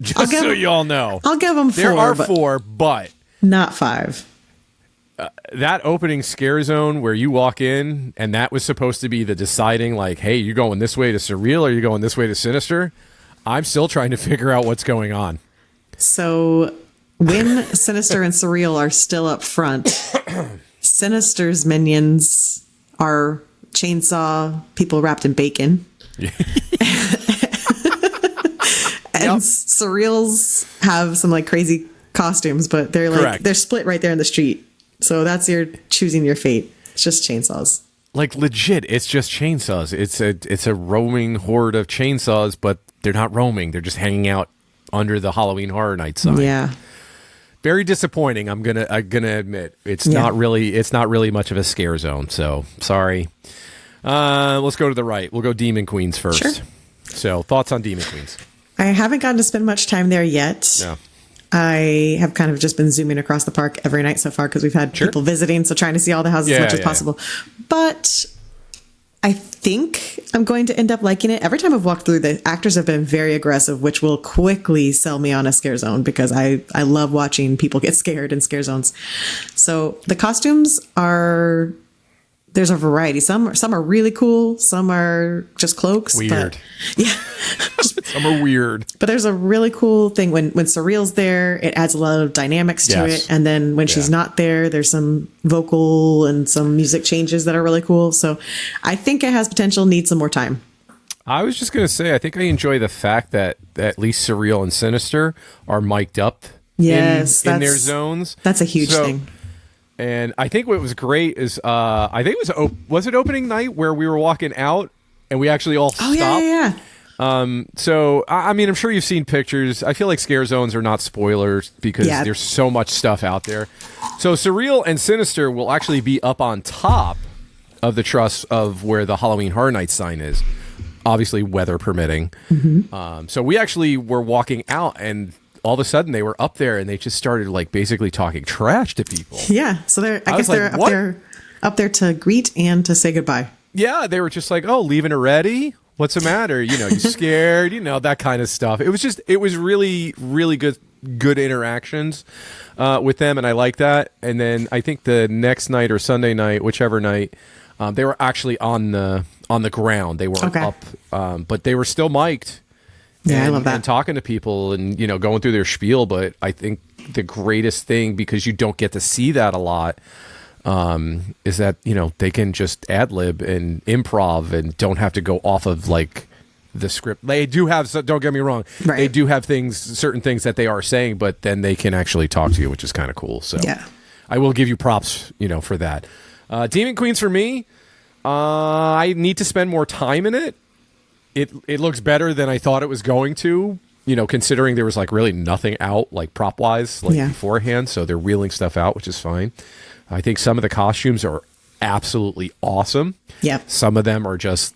Just so you all know. I'll give them 4. There are 4, but not 5. That opening scare zone where you walk in and that was supposed to be the deciding, like, hey, you going this way to surreal or you going this way to sinister? I'm still trying to figure out what's going on. So When Sinister and Surreal are still up front, Sinister's minions are chainsaw people wrapped in bacon. And Surreals have some like crazy costumes, but they're like Correct. they're split right there in the street. So that's your choosing your fate. It's just chainsaws. Like legit, it's just chainsaws. It's a roaming horde of chainsaws, but they're not roaming. They're just hanging out under the Halloween Horror Night sign. Yeah. Very disappointing. I'm gonna admit it's not really much of a scare zone. So sorry. Let's go to the right. We'll go Demon Queens first. Sure. So thoughts on Demon Queens? I haven't gotten to spend much time there yet. No. I have kind of just been zooming across the park every night so far because we've had people visiting, so trying to see all the houses as much as possible. But I think I'm going to end up liking it. Every time I've walked through, the actors have been very aggressive, which will quickly sell me on a scare zone because I love watching people get scared in scare zones. So the costumes are... There's a variety. Some are really cool. Some are just cloaks. Weird. Yeah. Some are weird. But there's a really cool thing when Surreal's there, it adds a lot of dynamics to it. And then when she's not there, there's some vocal and some music changes that are really cool. So I think it has potential, needs some more time. I was just going to say, I think I enjoy the fact that at least Surreal and Sinister are mic'd up in their zones. That's a huge thing. And I think what was great is, I think it was it opening night where we were walking out and we actually all stopped? Yeah. So, I mean, I'm sure you've seen pictures. I feel like scare zones are not spoilers because there's so much stuff out there. So Surreal and Sinister will actually be up on top of the truss of where the Halloween Horror Nights sign is, obviously weather permitting. So we actually were walking out and all of a sudden they were up there and they just started like basically talking trash to people. Yeah. So I guess they're up there to greet and to say goodbye. Yeah. They were just like, oh, leaving already? What's the matter? You know, you scared, that kind of stuff. It was really, really good interactions with them. And I like that. And then I think the next night or Sunday night, whichever night, they were actually on the ground. They weren't up, but they were still mic'd. Yeah, I love that. And talking to people and, going through their spiel. But I think the greatest thing, because you don't get to see that a lot, is that, they can just ad-lib and improv and don't have to go off of, like, the script. They do have, don't get me wrong, they do have certain things that they are saying, but then they can actually talk to you, which is kind of cool. So I will give you props, for that. Demon Queens for me, I need to spend more time in it. It looks better than I thought it was going to, considering there was like really nothing out like prop wise beforehand. So they're wheeling stuff out, which is fine. I think some of the costumes are absolutely awesome. Yeah. Some of them are just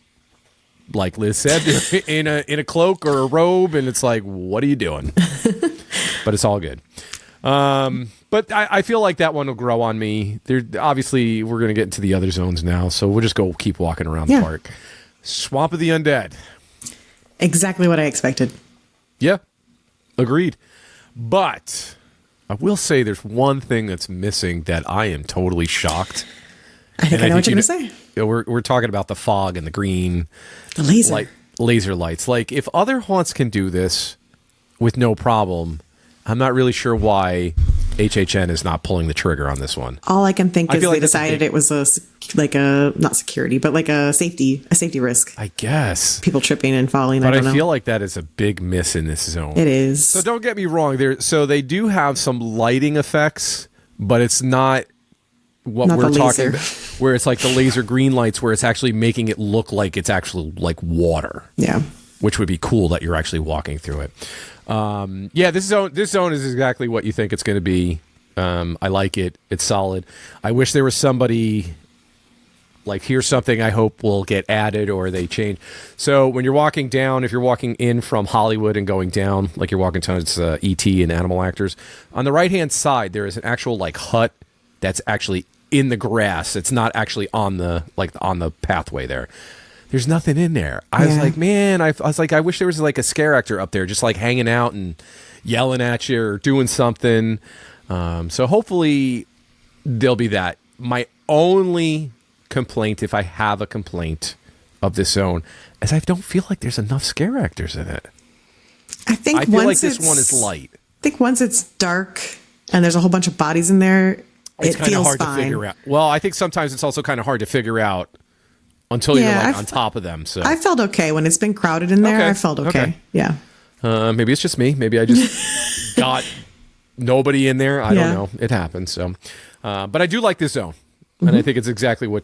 like Liz said, they're in a cloak or a robe, and it's like, what are you doing? But it's all good. But I feel like that one will grow on me. Obviously, we're going to get into the other zones now, so we'll just keep walking around the park. Swamp of the Undead. Exactly what I expected. Yeah, agreed. But I will say there's one thing that's missing that I am totally shocked. I think I know what you're going to say. We're talking about the fog and the green. The laser. Laser lights. Like, if other haunts can do this with no problem, I'm not really sure why HHN is not pulling the trigger on this one. All I can think is they decided it was not security, but like a safety risk. I guess. People tripping and falling. But I don't know. feel like that is a big miss in this zone. It is. So don't get me wrong. So they do have some lighting effects, but it's not what we're talking about, where it's like the laser green lights, where it's actually making it look like it's actually like water. Yeah. Which would be cool that you're actually walking through it. This zone is exactly what you think it's going to be. I like it. It's solid. I wish there was somebody like, here's something I hope will get added or they change. So when you're walking down, if you're walking in from Hollywood and going down, like you're walking towards E.T. and Animal Actors, on the right-hand side, there is an actual like hut that's actually in the grass. It's not actually on the pathway there. There's nothing in there. I was like, man, I was like, I wish there was like a scare actor up there just like hanging out and yelling at you or doing something. So hopefully there'll be that. My only complaint, if I have a complaint of this zone, is I don't feel like there's enough scare actors in it. I feel like this one is light. think once it's dark and there's a whole bunch of bodies in there, It's it kind of feels hard fine. to figure out. Well, I think sometimes it's also kind of hard to figure out until you're like on top of them. So I felt okay when it's been crowded in there. Okay, I felt okay. okay. Yeah. maybe it's just me. Maybe I just got nobody in there. I don't know. It happens. So, but I do like this zone, and I think it's exactly what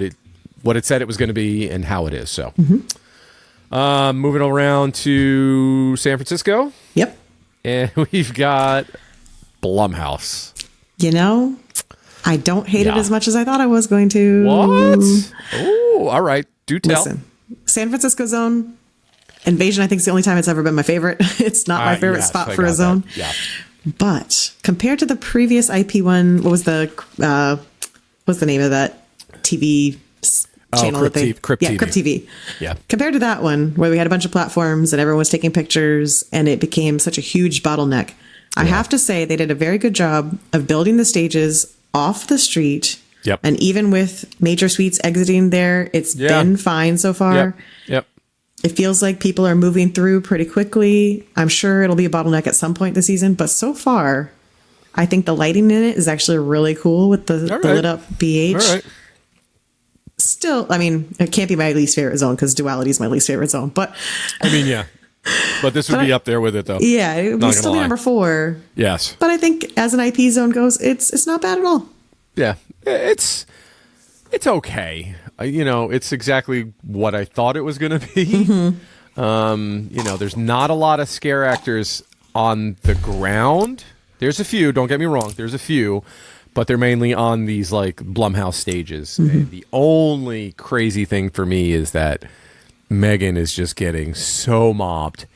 it said it was going to be and how it is. So, moving around to San Francisco. Yep. And we've got Blumhouse. You know, I don't hate it as much as I thought I was going to. What? Oh, all right. Do tell. Listen, San Francisco zone, Invasion, I think, is the only time it's ever been my favorite. It's not my favorite spot for a zone. That. Yeah. But compared to the previous IP one, what's the name of that TV channel Crypt that they Crypt TV. Crypt TV. Yeah. Compared to that one where we had a bunch of platforms and everyone was taking pictures and it became such a huge bottleneck. I have to say they did a very good job of building the stages off the street. Yep. And even with major suites exiting there, it's been fine so far. Yep. It feels like people are moving through pretty quickly. I'm sure it'll be a bottleneck at some point this season, but so far, I think the lighting in it is actually really cool with the lit up BH. All right. Still, I mean, it can't be my least favorite zone because Duality is my least favorite zone. But I mean, yeah. But this would be up there with it, though. Yeah, it would still be number 4. Yes. But I think as an IP zone goes, it's not bad at all. Yeah. It's okay. It's exactly what I thought it was going to be. There's not a lot of scare actors on the ground. There's a few, don't get me wrong. There's a few, but they're mainly on these like Blumhouse stages. And the only crazy thing for me is that Megan is just getting so mobbed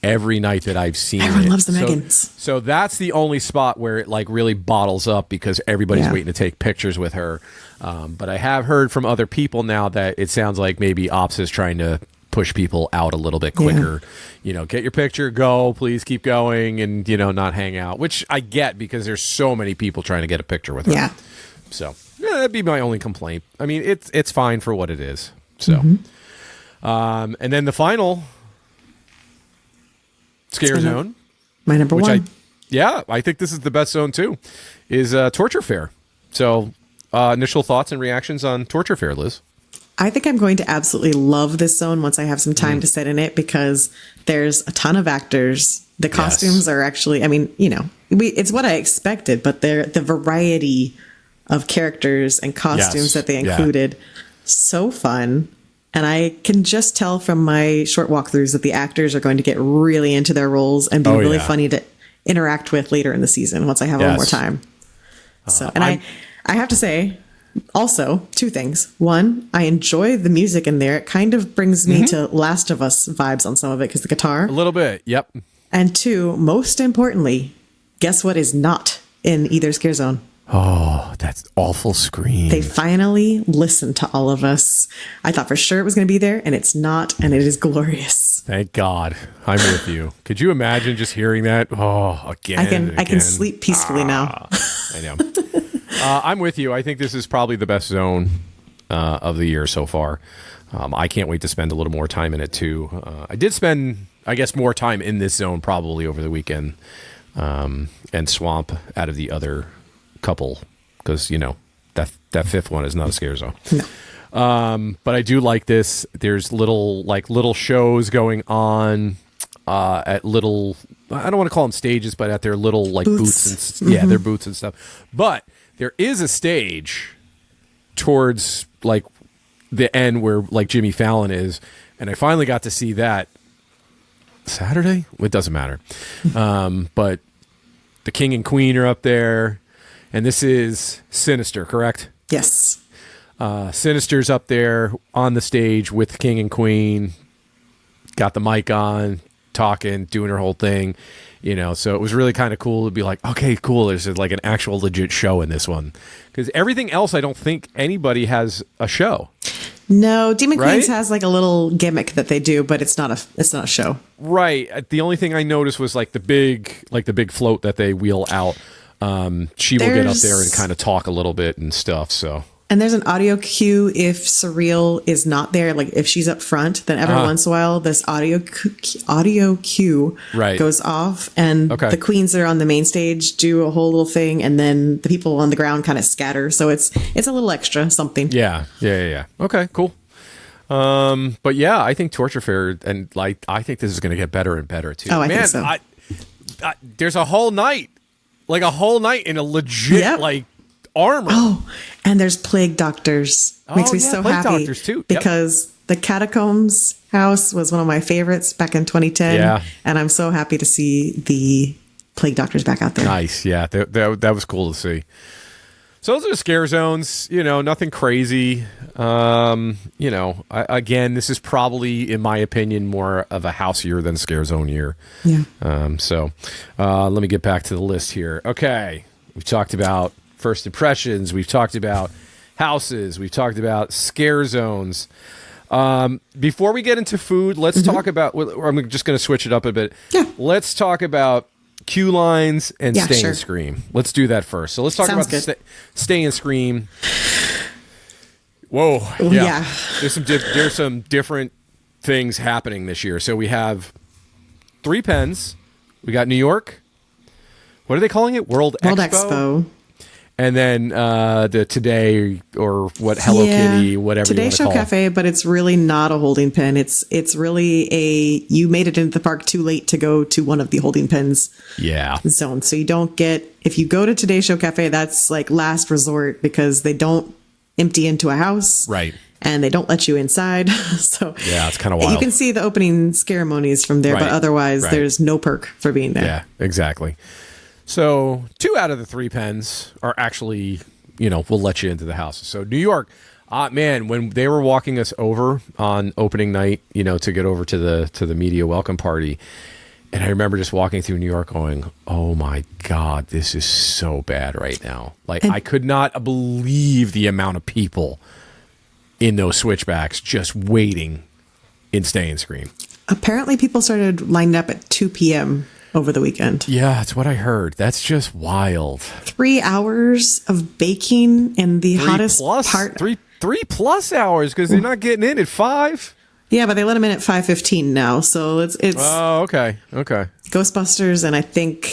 every night that I've seen Everyone it. loves the Megans. So that's the only spot where it like really bottles up because everybody's waiting to take pictures with her. But I have heard from other people now that it sounds like maybe Ops is trying to push people out a little bit quicker. Get your picture, go, please keep going, and not hang out, which I get because there's so many people trying to get a picture with her. Yeah. So that'd be my only complaint. I mean, it's fine for what it is. So, and then the final scare zone, my number 1. I think this is the best zone too, is Torture Fair. So, initial thoughts and reactions on Torture Fair, Liz? I think I'm going to absolutely love this zone once I have some time to sit in it because there's a ton of actors. The costumes are actually, I mean, it's what I expected, but the variety of characters and costumes that they included, so fun. And I can just tell from my short walkthroughs that the actors are going to get really into their roles and be really funny to interact with later in the season once I have a little more time. So, and I have to say, also, 2 things. 1, I enjoy the music in there. It kind of brings me to Last of Us vibes on some of it because the guitar. A little bit, yep. And 2, most importantly, guess what is not in either scare zone? Oh, that's awful scream. They finally listened to all of us. I thought for sure it was going to be there, and it's not, and it is glorious. Thank God. I'm with you. Could you imagine just hearing that? Oh, again. I can sleep peacefully now. I know. I'm with you. I think this is probably the best zone of the year so far. I can't wait to spend a little more time in it too. I did spend, I guess, more time in this zone probably over the weekend, and Swamp out of the other couple because that 5th one is not a scare zone. No. But I do like this. There's little shows going on at little, I don't want to call them stages, but at their little like booths and their booths and stuff. But there is a stage towards like the end where like Jimmy Fallon is, and I finally got to see that Saturday. It doesn't matter. But the King and Queen are up there, and this is Sinister, correct? Yes. Sinister's up there on the stage with King and Queen, got the mic on, talking, doing her whole thing, so it was really kind of cool to be like, okay, cool, there's like an actual legit show in this one, because everything else I don't think anybody has a show. No, Demon Queens has like a little gimmick that they do, but it's not a show. Right. The only thing I noticed was like the big float that they wheel out. She will get up there and kind of talk a little bit and stuff. So And there's an audio cue if Surreal is not there. Like if she's up front, then every once in a while this audio cue goes off, and the queens that are on the main stage do a whole little thing, and then the people on the ground kind of scatter. So it's a little extra something. Yeah. Okay, cool. But yeah, I think Torture Fair, and like I think this is going to get better and better too. Oh, I think so. There's a whole night in a legit like armor. Oh, and there's plague doctors. Makes me so plague happy doctors too. because the Catacombs house was one of my favorites back in 2010. Yeah, and I'm so happy to see the plague doctors back out there. Nice, yeah, that was cool to see. So those are the scare zones. Nothing crazy. Again, this is probably, in my opinion, more of a house year than a scare zone year. Yeah. So let me get back to the list here. Okay, we've talked about first impressions. We've talked about houses. We've talked about scare zones. Before we get into food, let's talk about. I'm just going to switch it up a bit. Yeah. Let's talk about cue lines and Stay and Scream. Let's do that first. So let's talk about Stay and Scream. Whoa. Yeah. There's some different things happening this year. So we have 3 pens. We got New York. What are they calling it? World Expo. And then the Today or what Hello Kitty, whatever Today you want to Show call Cafe, it. but it's really not a holding pen. It's really you made it into the park too late to go to one of the holding pens zone. So you don't get, if you go to Today Show Cafe, that's like last resort because they don't empty into a house. Right. And they don't let you inside. So yeah, it's kind of wild. You can see the opening ceremonies from there, but otherwise there's no perk for being there. Yeah, exactly. So 2 out of the 3 pens are actually, we'll let you into the house. So New York, man, when they were walking us over on opening night, to get over to the media welcome party, and I remember just walking through New York going, oh my God, this is so bad right now. Like I could not believe the amount of people in those switchbacks just waiting in Stay and Scream. Apparently people started lining up at 2 p.m. over the weekend. Yeah, that's what I heard. That's just wild. 3 hours of baking in the hottest part. 3+ hours because they're not getting in at 5. Yeah, but they let them in at 5:15 now. So it's oh, okay. Ghostbusters and I think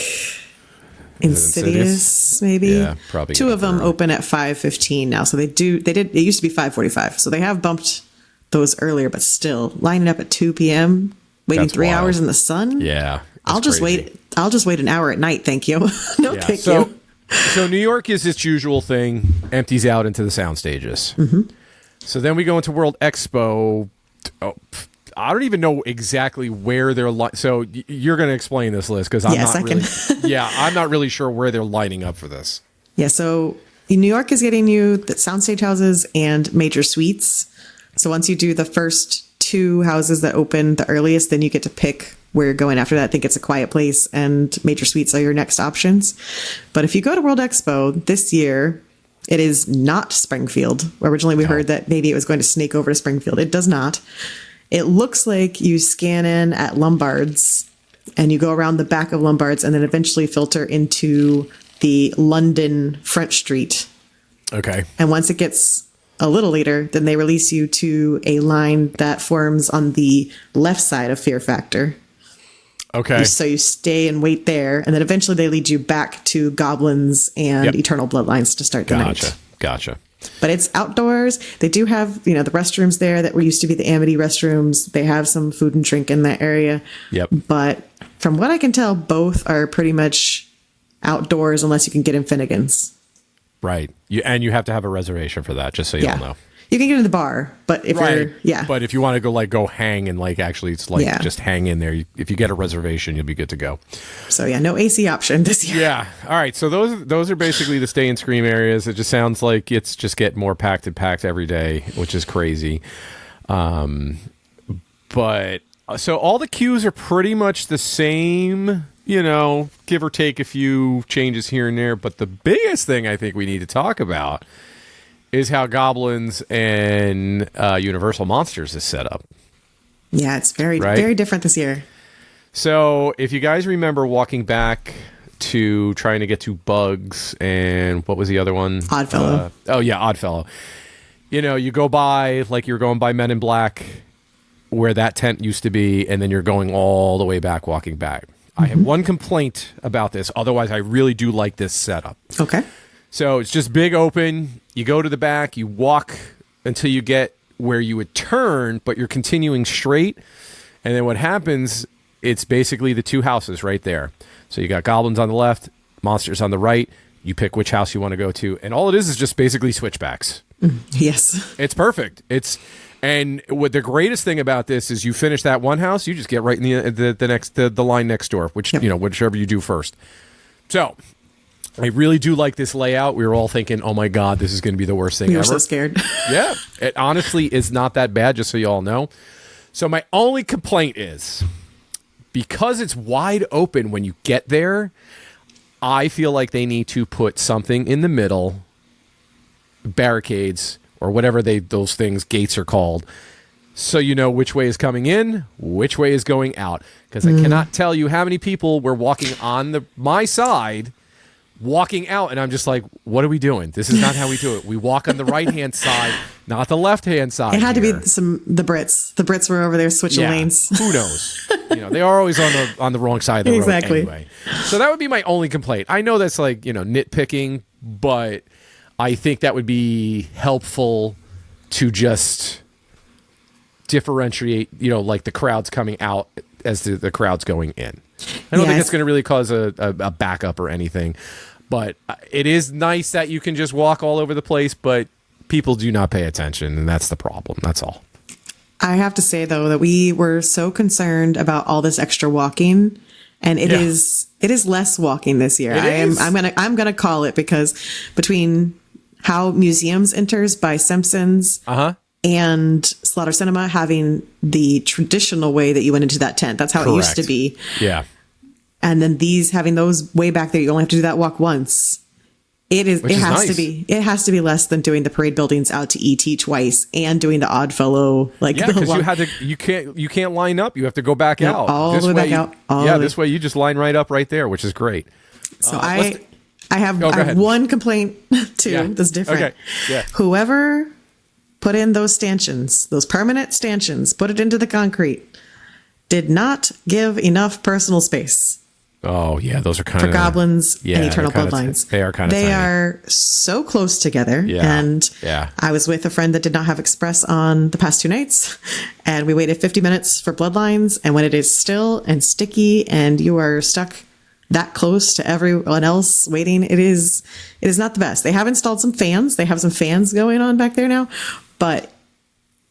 Insidious maybe. Yeah, probably 2 of them open at 5:15 now. So it used to be 5:45. So they have bumped those earlier, but still lining up at 2 p.m. waiting 3 hours in the sun. Yeah. I'll just wait an hour at night, thank you. Thank you. So New York is its usual thing, empties out into the sound stages. Mm-hmm. So then we go into World Expo. Oh, I don't even know exactly where they're so you're going to explain this, Liz, because I'm not really sure where they're lining up for this. Yeah, so New York is getting you the soundstage houses and major suites. So once you do the first 2 houses that open the earliest, then you get to pick where you're going after that. I think it's A Quiet Place and major suites are your next options. But if you go to World Expo this year, it is not Springfield. Originally, we heard that maybe it was going to snake over to Springfield. It does not. It looks like you scan in at Lombard's and you go around the back of Lombard's and then eventually filter into the London French Street. Okay. And once it gets a little later, then they release you to a line that forms on the left side of Fear Factor. Okay. So you stay and wait there, and then eventually they lead you back to Goblins and Eternal Bloodlines to start the night. Gotcha. But it's outdoors. They do have, the restrooms there that were used to be the Amity restrooms. They have some food and drink in that area. Yep. But from what I can tell, both are pretty much outdoors unless you can get in Finnegan's. Right. You have to have a reservation for that, just so you all know. You can get in the bar, but if But if you want to go hang and actually just hang in there, if you get a reservation, you'll be good to go. So no AC option this year. Yeah. All right. So those are basically the Stay and Scream areas. It just sounds like it's just getting more packed every day, which is crazy. But so all the queues are pretty much the same, give or take a few changes here and there. But the biggest thing I think we need to talk about is how Goblins and Universal Monsters is set up. Yeah, it's very different this year. So if you guys remember walking back to trying to get to Bugs and what was the other one? Oddfellow. Oddfellow. You know, you go by like you're going by Men in Black, where that tent used to be, and then you're going all the way back, walking back. I have one complaint about this. Otherwise, I really do like this setup. Okay. So it's just big open. You go to the back, you walk until you get where you would turn, but you're continuing straight. And then what happens, it's basically the two houses right there. So you got goblins on the left, monsters on the right. You pick which house you want to go to. And all it is just basically switchbacks. Yes. It's perfect. And what the greatest thing about this is you finish that one house, you just get right in the line next door, which, you know, whichever you do first. So I really do like this layout. We were all thinking, oh my God, this is going to be the worst thing ever. We were so scared. Yeah. It honestly is not that bad, just so you all know. So my only complaint is because it's wide open when you get there, I feel like they need to put something in the middle, barricades, or whatever those things, gates are called, so you know which way is coming in, which way is going out. Because I cannot tell you how many people were walking on my side, walking out, and I'm just like, what are we doing? This is not how we do it. We walk on the right-hand side, not the left-hand side. It had to be the Brits. The Brits were over there switching lanes. Who knows? You know, they are always on the wrong side of the road anyway. So that would be my only complaint. I know that's like, you know, nitpicking, but I think that would be helpful to just differentiate, you know, like the crowds coming out as the crowds going in. I don't think it's going to really cause a backup or anything, but it is nice that you can just walk all over the place, but people do not pay attention, and that's the problem. That's all. I have to say, though, that we were so concerned about all this extra walking, and it is less walking this year. I'm gonna call it, because between how Museums enters by Simpsons and Slaughter Cinema having the traditional way that you went into that tent. That's how it used to be. Yeah. And then these having those way back there, you only have to do that walk once. It has to be less than doing the parade buildings out to ET twice and doing the Oddfellow. Like, yeah, because you can't line up. You have to go back out all the way back out. This way you just line right up right there, which is great. So I have one complaint too that's different. Okay. Yeah. Whoever put in those stanchions, those permanent stanchions, put it into the concrete, did not give enough personal space. Oh yeah, those are kind of for goblins and eternal bloodlines. They are kind of. They are so close together. Yeah. And I was with a friend that did not have Express on the past 2 nights, and we waited 50 minutes for bloodlines. And when it is still and sticky, and you are stuck that close to everyone else waiting, it is not the best. They have installed some fans. They have some fans going on back there now, but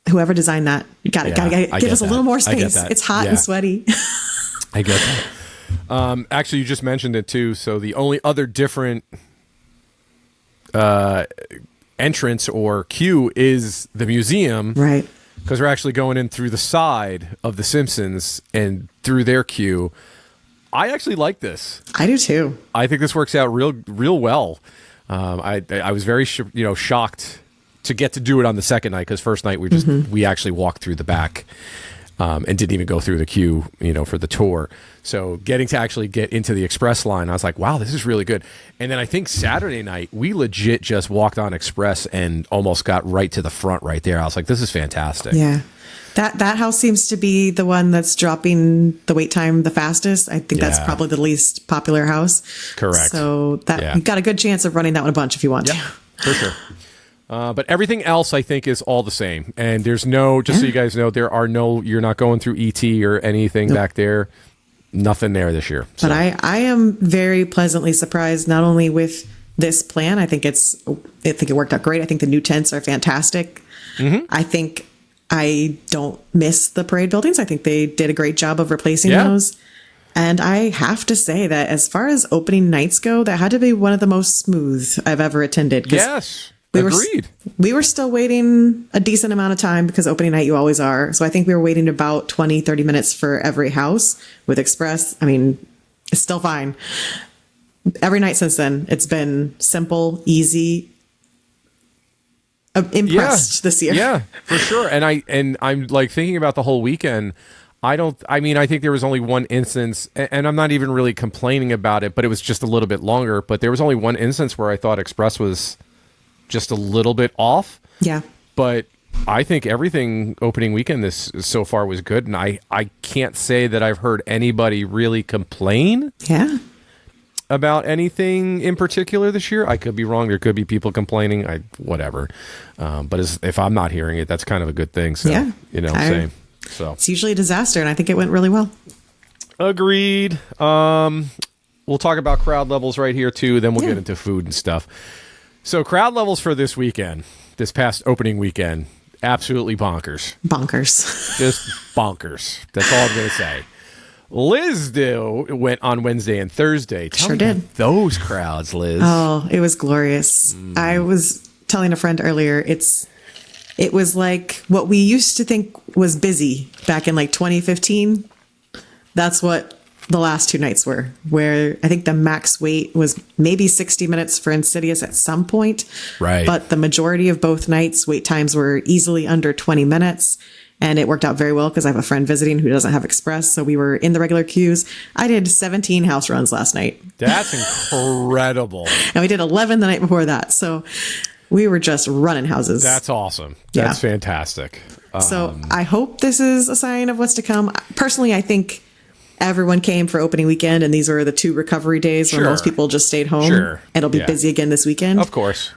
whoever designed that, you gotta give us a little more space. It's hot and sweaty. I get that. Actually, you just mentioned it too. So the only other different entrance or queue is the museum, right? Because we're actually going in through the side of the Simpsons and through their queue. I actually like this. I do too. I think this works out real well. I was very shocked to get to do it on the second night, because first night we actually walked through the back. And didn't even go through the queue, for the tour. So getting to actually get into the Express line, I was like, wow, this is really good. And then I think Saturday night, we legit just walked on Express and almost got right to the front right there. I was like, this is fantastic. Yeah. That house seems to be the one that's dropping the wait time the fastest. I think that's probably the least popular house. Correct. So you've got a good chance of running that one a bunch if you want to. For sure. But everything else, I think, is all the same. And there's so you guys know, you're not going through ET or anything back there. Nothing there this year. So. But I am very pleasantly surprised, not only with this plan. I think it worked out great. I think the new tents are fantastic. Mm-hmm. I think I don't miss the parade buildings. I think they did a great job of replacing those. And I have to say that as far as opening nights go, that had to be one of the most smooth I've ever attended. Yes. Agreed. We were still waiting a decent amount of time, because opening night you always are. So I think we were waiting about 20, 30 minutes for every house. With Express, I mean, it's still fine. Every night since then, it's been simple, easy. I'm impressed this year. Yeah, for sure. And I'm like thinking about the whole weekend. I mean, I think there was only one instance, and I'm not even really complaining about it, but it was just a little bit longer. But there was only one instance where I thought Express was just a little bit off. Yeah. But I think everything opening weekend this so far was good. And I can't say that I've heard anybody really complain about anything in particular this year. I could be wrong. There could be people complaining. Whatever. But if I'm not hearing it, that's kind of a good thing. So, same. So it's usually a disaster, and I think it went really well. Agreed. We'll talk about crowd levels right here too. Then we'll get into food and stuff. So crowd levels for this weekend, this past opening weekend, absolutely bonkers. Bonkers. Just bonkers. That's all I'm going to say. Lizz went on Wednesday and Thursday. Sure did. Those crowds, Lizz. Oh, it was glorious. I was telling a friend earlier, it was like what we used to think was busy back in like 2015. That's what the last two nights were, where I think the max wait was maybe 60 minutes for Insidious at some point. Right. But the majority of both nights, wait times were easily under 20 minutes. And it worked out very well because I have a friend visiting who doesn't have Express. So we were in the regular queues. I did 17 house runs last night. That's incredible. And we did 11 the night before that. So we were just running houses. That's awesome. That's fantastic. So I hope this is a sign of what's to come. Personally, I think everyone came for opening weekend, and these were the 2 recovery days where most people just stayed home. Sure. It'll be busy again this weekend. Of course.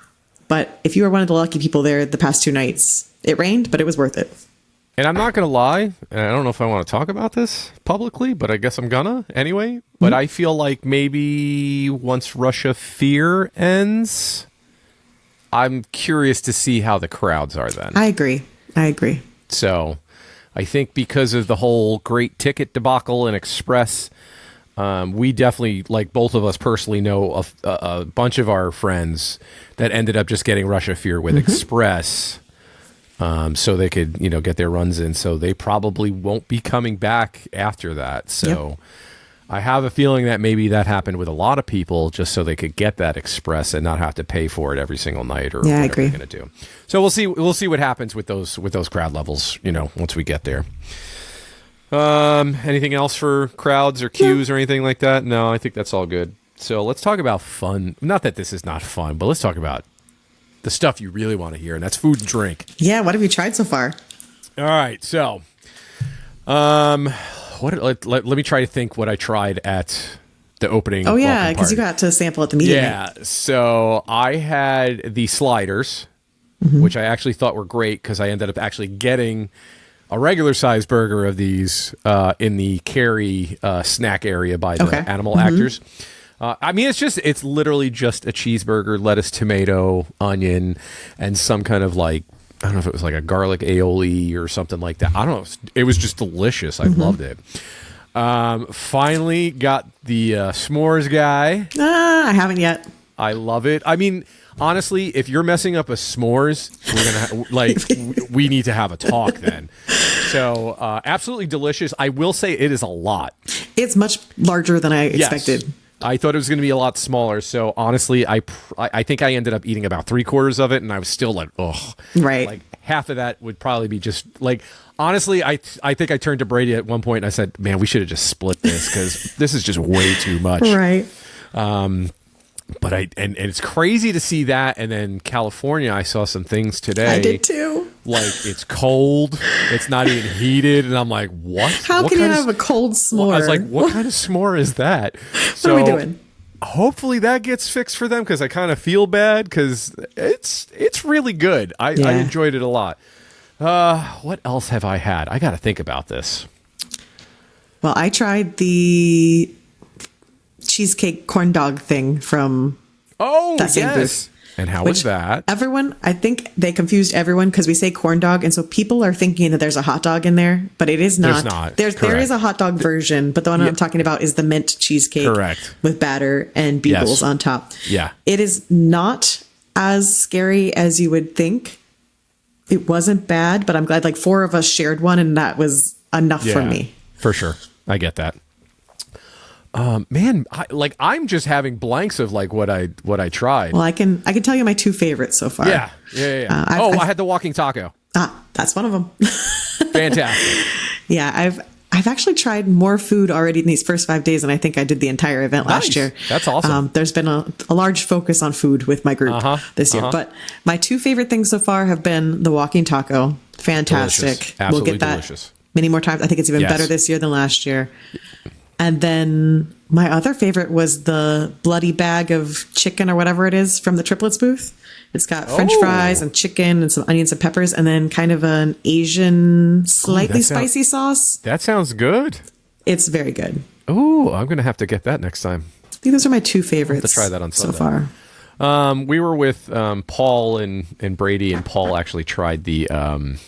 But if you were one of the lucky people there the past 2 nights, it rained, but it was worth it. And I'm not going to lie, and I don't know if I want to talk about this publicly, but I guess I'm gonna anyway. But I feel like maybe once Russia Fear ends, I'm curious to see how the crowds are then. I agree. So I think because of the whole great ticket debacle and Express, we definitely, like both of us personally, know a bunch of our friends that ended up just getting Russia Fear with Express, so they could, get their runs in. So they probably won't be coming back after that. So I have a feeling that maybe that happened with a lot of people just so they could get that Express and not have to pay for it every single night or whatever they're going to do. So we'll see what happens with those crowd levels, once we get there. Anything else for crowds or queues or anything like that? No, I think that's all good. So let's talk about fun. Not that this is not fun, but let's talk about the stuff you really want to hear, and that's food and drink. Yeah, what have you tried so far? All right, so let me try to think what I tried at the opening. Oh yeah, because you got to sample at the meeting. Yeah, so I had the sliders, which I actually thought were great because I ended up actually getting a regular size burger of these in the Cary snack area by the animal actors. I mean, it's literally just a cheeseburger, lettuce, tomato, onion, and some kind of I don't know if it was like a garlic aioli or something like that. I don't know. It was just delicious. I loved it. Finally got the s'mores guy. I haven't yet. I love it. I mean, honestly, if you're messing up a s'mores, we're gonna we need to have a talk then. So absolutely delicious. I will say it is a lot. It's much larger than I expected. I thought it was going to be a lot smaller. So honestly, I think I ended up eating about 3/4 of it, and I was still like, oh, right. Like half of that would probably be just like. Honestly, I think I turned to Brady at one point and I said, "Man, we should have just split this because this is just way too much." Right. But and it's crazy to see that. And then California, I saw some things today. I did too. Like it's cold, it's not even heated, and I'm like, what? How can you have a cold s'more? I was like, what kind of s'more is that? What are we doing? Hopefully that gets fixed for them because I kind of feel bad because it's really good. I enjoyed it a lot. What else have I had? I got to think about this. Well, I tried the cheesecake corn dog thing from that same booth. And how was that? Everyone, I think they confused everyone because we say corn dog. And so people are thinking that there's a hot dog in there, but it is not. There's not. There is a hot dog version, but the one I'm talking about is the mint cheesecake. Correct. With batter and beagles on top. Yeah. It is not as scary as you would think. It wasn't bad, but I'm glad 4 of us shared one and that was enough for me. For sure. I get that. Man, I'm just having blanks of what I tried. Well, I can tell you my 2 favorites so far. Yeah. I had the walking taco. That's one of them. Fantastic. Yeah, I've I've actually tried more food already in these first 5 days than I think I did the entire event last year. That's awesome. There's been a large focus on food with my group this year. But my 2 favorite things so far have been the walking taco. Fantastic. Delicious. Absolutely we'll get that delicious. Many more times. I think it's even better this year than last year. And then my other favorite was the bloody bag of chicken or whatever it is from the Triplets booth. It's got French fries and chicken and some onions and peppers and then kind of an Asian slightly spicy sauce. That sounds good. It's very good. Oh, I'm going to have to get that next time. I think those are my 2 favorites. To try that on Sunday. So far. We were with Paul and Brady, and Paul actually tried that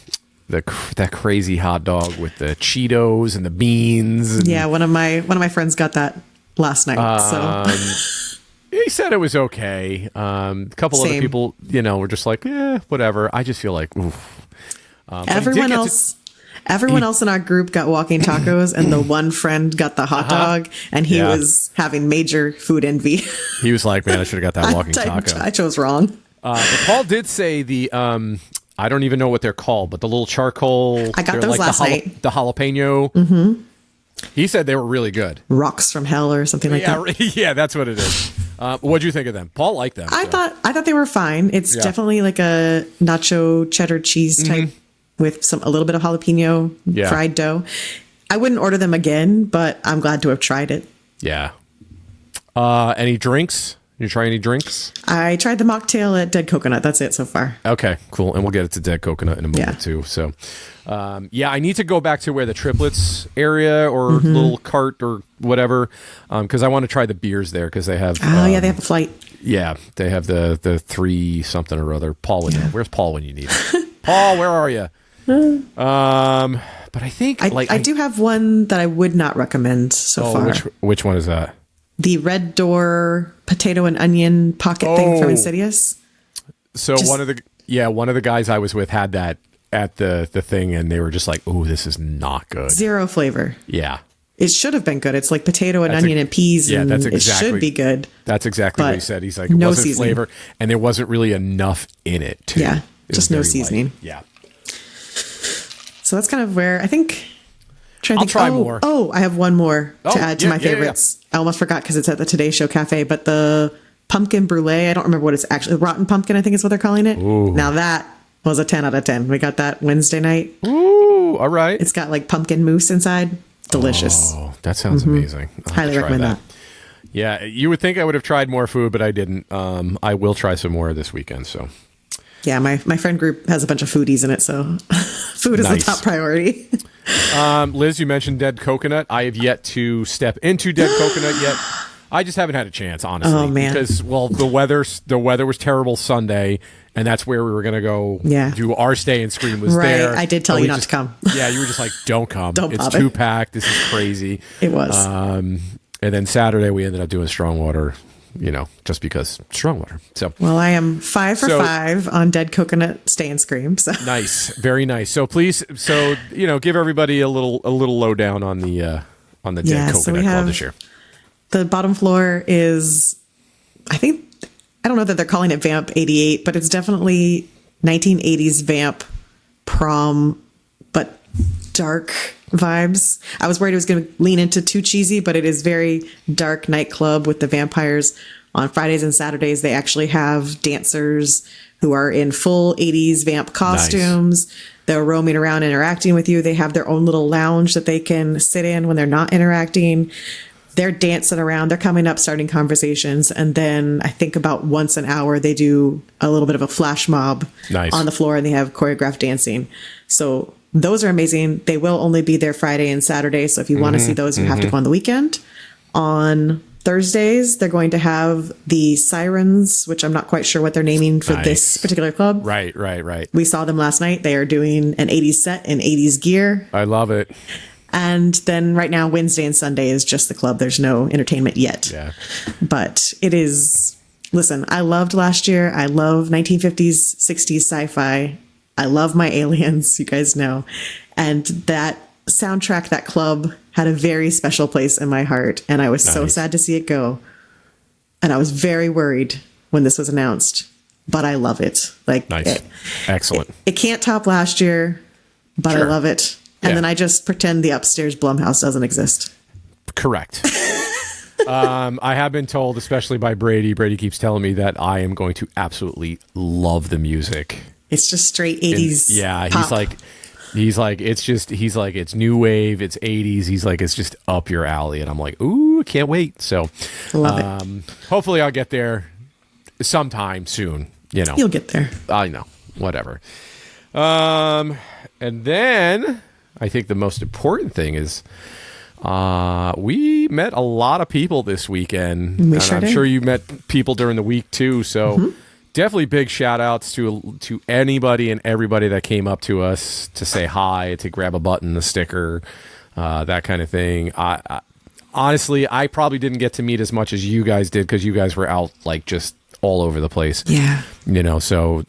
crazy hot dog with the Cheetos and the beans. And, yeah, one of my friends got that last night. he said it was okay. A couple other people, were just like, whatever. I just feel like, oof. Everyone else in our group got walking tacos, and the one friend got the hot dog, and he was having major food envy. He was like, man, I should have got that walking taco. I chose wrong. But Paul did say the, I don't even know what they're called, but the little charcoal. I got those last night. The jalapeno. Mm-hmm. He said they were really good. Rocks from hell or something like that. Yeah, that's what it is. What'd you think of them? Paul liked them. I thought they were fine. It's definitely like a nacho cheddar cheese type with a little bit of jalapeno fried dough. I wouldn't order them again, but I'm glad to have tried it. Yeah. Any drinks? You try any drinks? I tried the mocktail at Dead Coconut. That's it so far. Okay, cool. And we'll get it to Dead Coconut in a moment too. So, I need to go back to where the Triplets area or little cart or whatever, because I want to try the beers there because they have. They have a flight. Yeah, they have the 3 something or other. Paul would know. Where's Paul when you need him? Paul, where are you? But I think I do have one that I would not recommend so far. Which one is that? The Red Door potato and onion pocket thing from Insidious. So one of the guys I was with had that at the thing, and they were just like, "Oh, this is not good. 0 flavor." Yeah, it should have been good. It's like potato and onion and peas. Yeah, that's exactly. It should be good. That's exactly what he said. He's like, it wasn't seasoning. Flavor, and there wasn't really enough in it. Too. Yeah, just no seasoning. Light. Yeah. So that's kind of where I think. I'll try more. Oh, I have one more to add to my favorites. I almost forgot because it's at the Today Show Cafe, but the pumpkin brulee, I don't remember what it's actually, rotten pumpkin, I think is what they're calling it. Ooh. Now that was a 10 out of 10. We got that Wednesday night. Ooh, all right. It's got like pumpkin mousse inside. Delicious. Oh, that sounds amazing. Highly recommend that. Yeah, you would think I would have tried more food, but I didn't. I will try some more this weekend, so. Yeah, my friend group has a bunch of foodies in it, so food is the top priority. Liz, you mentioned Dead Coconut. I have yet to step into Dead Coconut yet. I just haven't had a chance, honestly. Oh, man. Because, the weather was terrible Sunday, and that's where we were going to go do our stay and Scream was there. I did tell you not to come. Yeah, you were just like, don't come. Don't it's bother. Too packed. This is crazy. It was. And then Saturday, we ended up doing Strongwater, just because Strongwater. So, well, I am 5 for 5 on Dead Coconut Stay and Scream. So. Nice. Very nice. So please, give everybody a little lowdown on the Dead Coconut Club this year. The bottom floor is, I don't know that they're calling it Vamp 88, but it's definitely 1980s Vamp prom, but dark vibes. I was worried it was going to lean into too cheesy, but it is very dark nightclub with the vampires. On Fridays and Saturdays, they actually have dancers who are in full 80s Vamp costumes. Nice. They're roaming around interacting with you. They have their own little lounge that they can sit in when they're not interacting. They're dancing around. They're coming up, starting conversations. And then I think about once an hour, they do a little bit of a flash mob on the floor, and they have choreographed dancing. So those are amazing. They will only be there Friday and Saturday. So if you want to see those, you have to go on the weekend. On Thursdays, they're going to have the Sirens, which I'm not quite sure what they're naming for this particular club. Right. We saw them last night. They are doing an 80s set in 80s gear. I love it. And then right now, Wednesday and Sunday is just the club. There's no entertainment yet. Yeah. But it is, listen, I loved last year. I love 1950s, 60s sci-fi. I love my aliens, you guys know. And that soundtrack, that club had a very special place in my heart. And I was so sad to see it go. And I was very worried when this was announced. But I love it. Excellent. It can't top last year, but I love it. And then I just pretend the upstairs Blumhouse doesn't exist. Correct. I have been told, especially by Brady. Brady keeps telling me that I am going to absolutely love the music. It's just straight 80s. Yeah, pop. he's like, it's new wave, it's 80s. He's like, it's just up your alley. And I'm like, ooh, can't wait. So Love it. Hopefully I'll get there sometime soon. You know, You'll get there. I know, whatever. And then I think the most important thing is we met a lot of people this weekend. We sure I'm did. sure you met people during the week too. So definitely big shout outs to anybody and everybody that came up to us to say hi, to grab a button, a sticker, that kind of thing. Honestly, I probably didn't get to meet as much as you guys did because you guys were out like just all over the place. Yeah. You know, so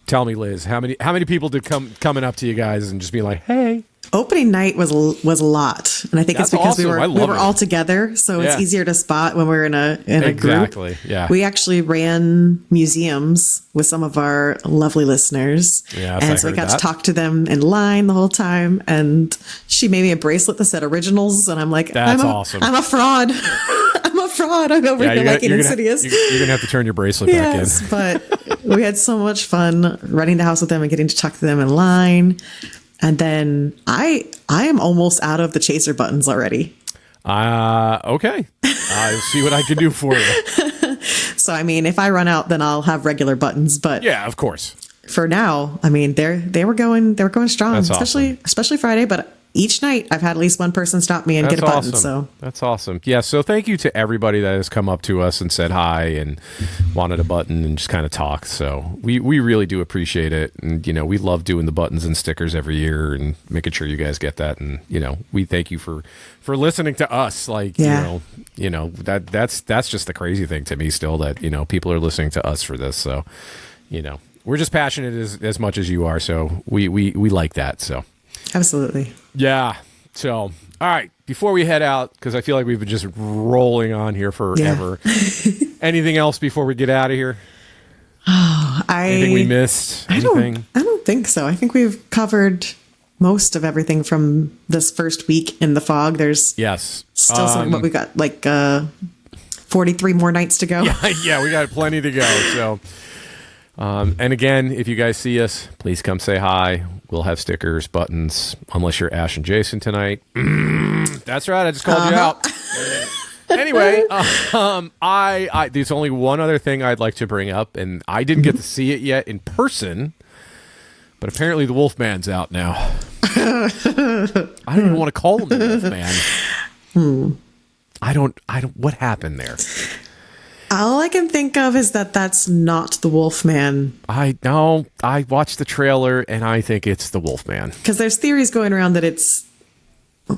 tell me, Liz, how many people did coming up to you guys and just be like, hey? Opening night was a lot, and I think That's it's because awesome. we were it. all together, so it's Yeah. easier to spot when we're in a group. Exactly. Yeah. We actually ran museums with some of our lovely listeners, Yes, and I so we heard got that. to talk to them in line the whole time. And she made me a bracelet that said originals, and I'm like, That's I'm awesome. I'm a fraud. I'm a fraud. I'm over here like Insidious. You're gonna have to turn your bracelet back in. Yes, but we had so much fun running the house with them and getting to talk to them in line. And then I am almost out of the chaser buttons already. Okay. I'll see what I can do for you. So I mean, if I run out, then I'll have regular buttons. But Yeah, of course. for now, I mean, they were going strong, That's especially Friday. But each night, I've had at least one person stop me and That's get a button. awesome. So That's awesome. Yeah. So thank you to everybody that has come up to us and said hi and wanted a button and just kind of talk. So we really do appreciate it. And, we love doing the buttons and stickers every year and making sure you guys get that. And, we thank you for listening to us. Like, Yeah. that's just the crazy thing to me still that, people are listening to us for this. So, we're just passionate as much as you are. So we like that. So. absolutely. Yeah. So, all right. Before we head out, because I feel like we've been just rolling on here forever. Anything else before we get out of here? Anything we missed? I Anything? don't think so. I think we've covered most of everything from this first week in the fog. There's Yes. still some, but we got like 43 more nights to go. Yeah, we got plenty to go. So, and again, if you guys see us, please come say hi. We'll have stickers, buttons, unless you're Ash and Jason tonight. That's right. I just called you out. Anyway, there's only one other thing I'd like to bring up, and I didn't get to see it yet in person, but apparently the Wolfman's out now. I don't even want to call him the Wolfman. I don't. What happened there? All I can think of is that that's not the Wolfman. I know. I watched the trailer, and I think it's the Wolfman. Because there's theories going around that it's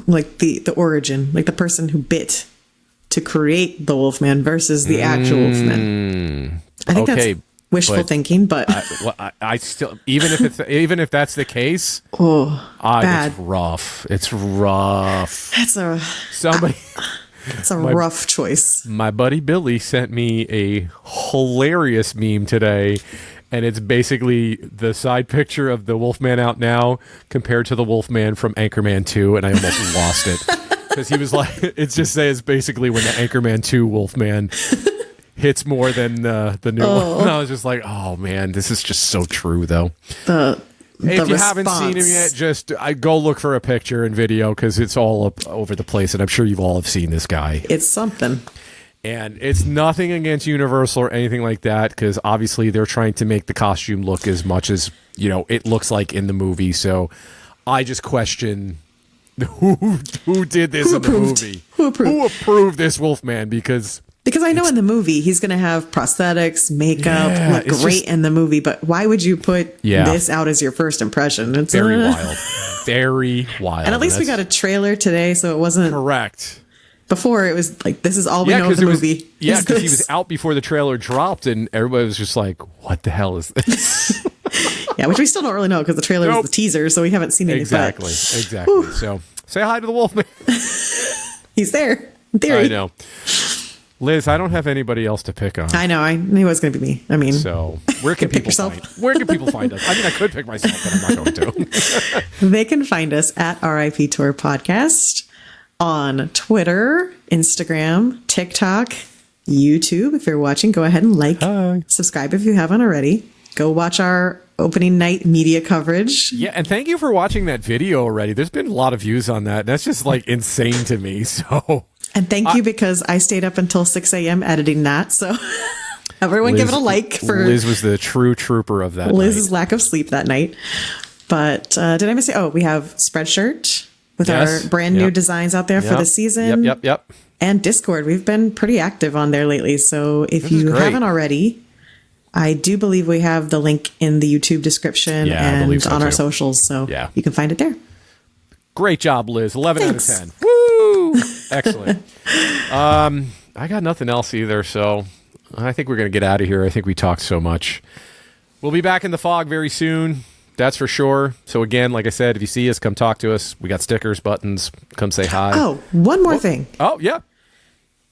like the origin, like the person who bit to create the Wolfman versus the actual Wolfman. I think okay, that's wishful but thinking, but I still, even if that's the case, bad. it's rough. It's rough. Somebody. It's a rough choice. My buddy Billy sent me a hilarious meme today, and it's basically the side picture of the Wolfman out now compared to the Wolfman from Anchorman 2, and I almost lost it. Because he was like, it just says basically when the Anchorman 2 Wolfman hits more than the new one. And I was just like, oh man, this is just so true though. If you haven't seen him yet, just go look for a picture and video because it's all up over the place, and I'm sure you all have seen this guy. It's something. And it's nothing against Universal or anything like that, because obviously they're trying to make the costume look as much as it looks like in the movie. So I just question who did this in the movie? Who approved this Wolfman? Because I know in the movie he's going to have prosthetics, makeup, look great in the movie, but why would you put this out as your first impression? It's very wild. Very wild. And at least we got a trailer today, so it wasn't correct. Before it was like, this is all we know of the movie. Yeah, because he was out before the trailer dropped, and everybody was just like, what the hell is this? Yeah, which we still don't really know because the trailer was the teaser, so we haven't seen anything. Exactly. So say hi to the Wolfman. He's there. In theory. I know. Liz, I don't have anybody else to pick on. I know. I knew it was going to be me. I mean, So where can pick people yourself. where can people find us? I mean, I could pick myself, but I'm not going to. they can find us at RIP Tour Podcast on Twitter, Instagram, TikTok, YouTube. If you're watching, go ahead and like, subscribe if you haven't already. Go watch our opening night media coverage. Yeah, and thank you for watching that video already. There's been a lot of views on that. That's just like insane to me. So, and thank you because I stayed up until 6 a.m. editing that. So everyone give it a like for Liz was the true trooper of that. Liz's lack of sleep that night. But did I miss it? Oh, we have Spreadshirt with our brand new designs out there for the season. Yep. And Discord. We've been pretty active on there lately. So if you haven't already, I do believe we have the link in the YouTube description and on our socials. So you can find it there. Great job, Liz. 11 Thanks. out of 10. Woo! Excellent. I got nothing else either. So I think we're going to get out of here. I think we talked so much. We'll be back in the fog very soon. That's for sure. So again, like I said, if you see us, come talk to us. We got stickers, buttons. Come say hi. Oh, one more thing. Oh, yeah.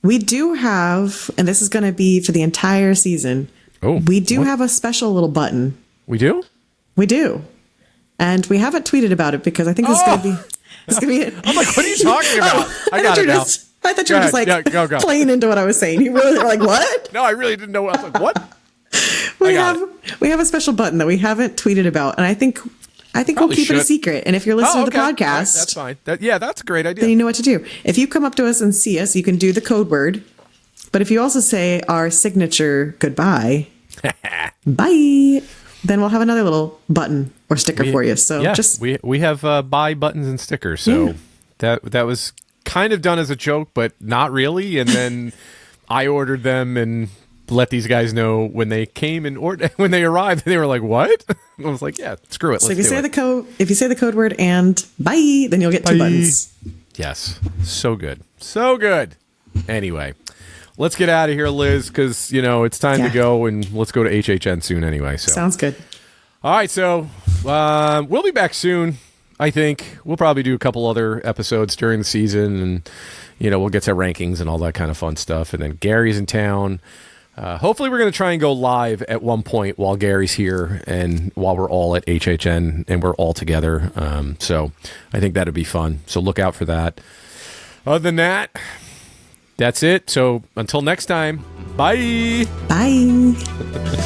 We do have, and this is going to be for the entire season. Oh, we do have a special little button. We do? We do. And we haven't tweeted about it because I think this is going to be... It's gonna be I'm like, what are you talking about? I got it now. I thought you were just like go. playing into what I was saying. You really were like, what? No, I really didn't know. I was like, what? We have a special button that we haven't tweeted about, and I think we'll keep it a secret. And if you're listening to the podcast, that's fine. That's a great idea. Then you know what to do. If you come up to us and see us, you can do the code word. But if you also say our signature goodbye, bye, then we'll have another little button or sticker for you. So we have buy buttons and stickers. So that was kind of done as a joke, but not really. And then I ordered them and let these guys know when they came and when they arrived. They were like, "What?" I was like, "Yeah, screw it." So if you say the code word and bye, then you'll get 2 buttons. Yes, so good. Anyway, let's get out of here, Liz, because it's time to go, and let's go to HHN soon anyway. So sounds good. All right, so we'll be back soon. I think we'll probably do a couple other episodes during the season, and we'll get to rankings and all that kind of fun stuff. And then Gary's in town. Hopefully, we're going to try and go live at one point while Gary's here and while we're all at HHN and we're all together. So I think that'd be fun. So look out for that. Other than that, that's it. So until next time, bye. Bye.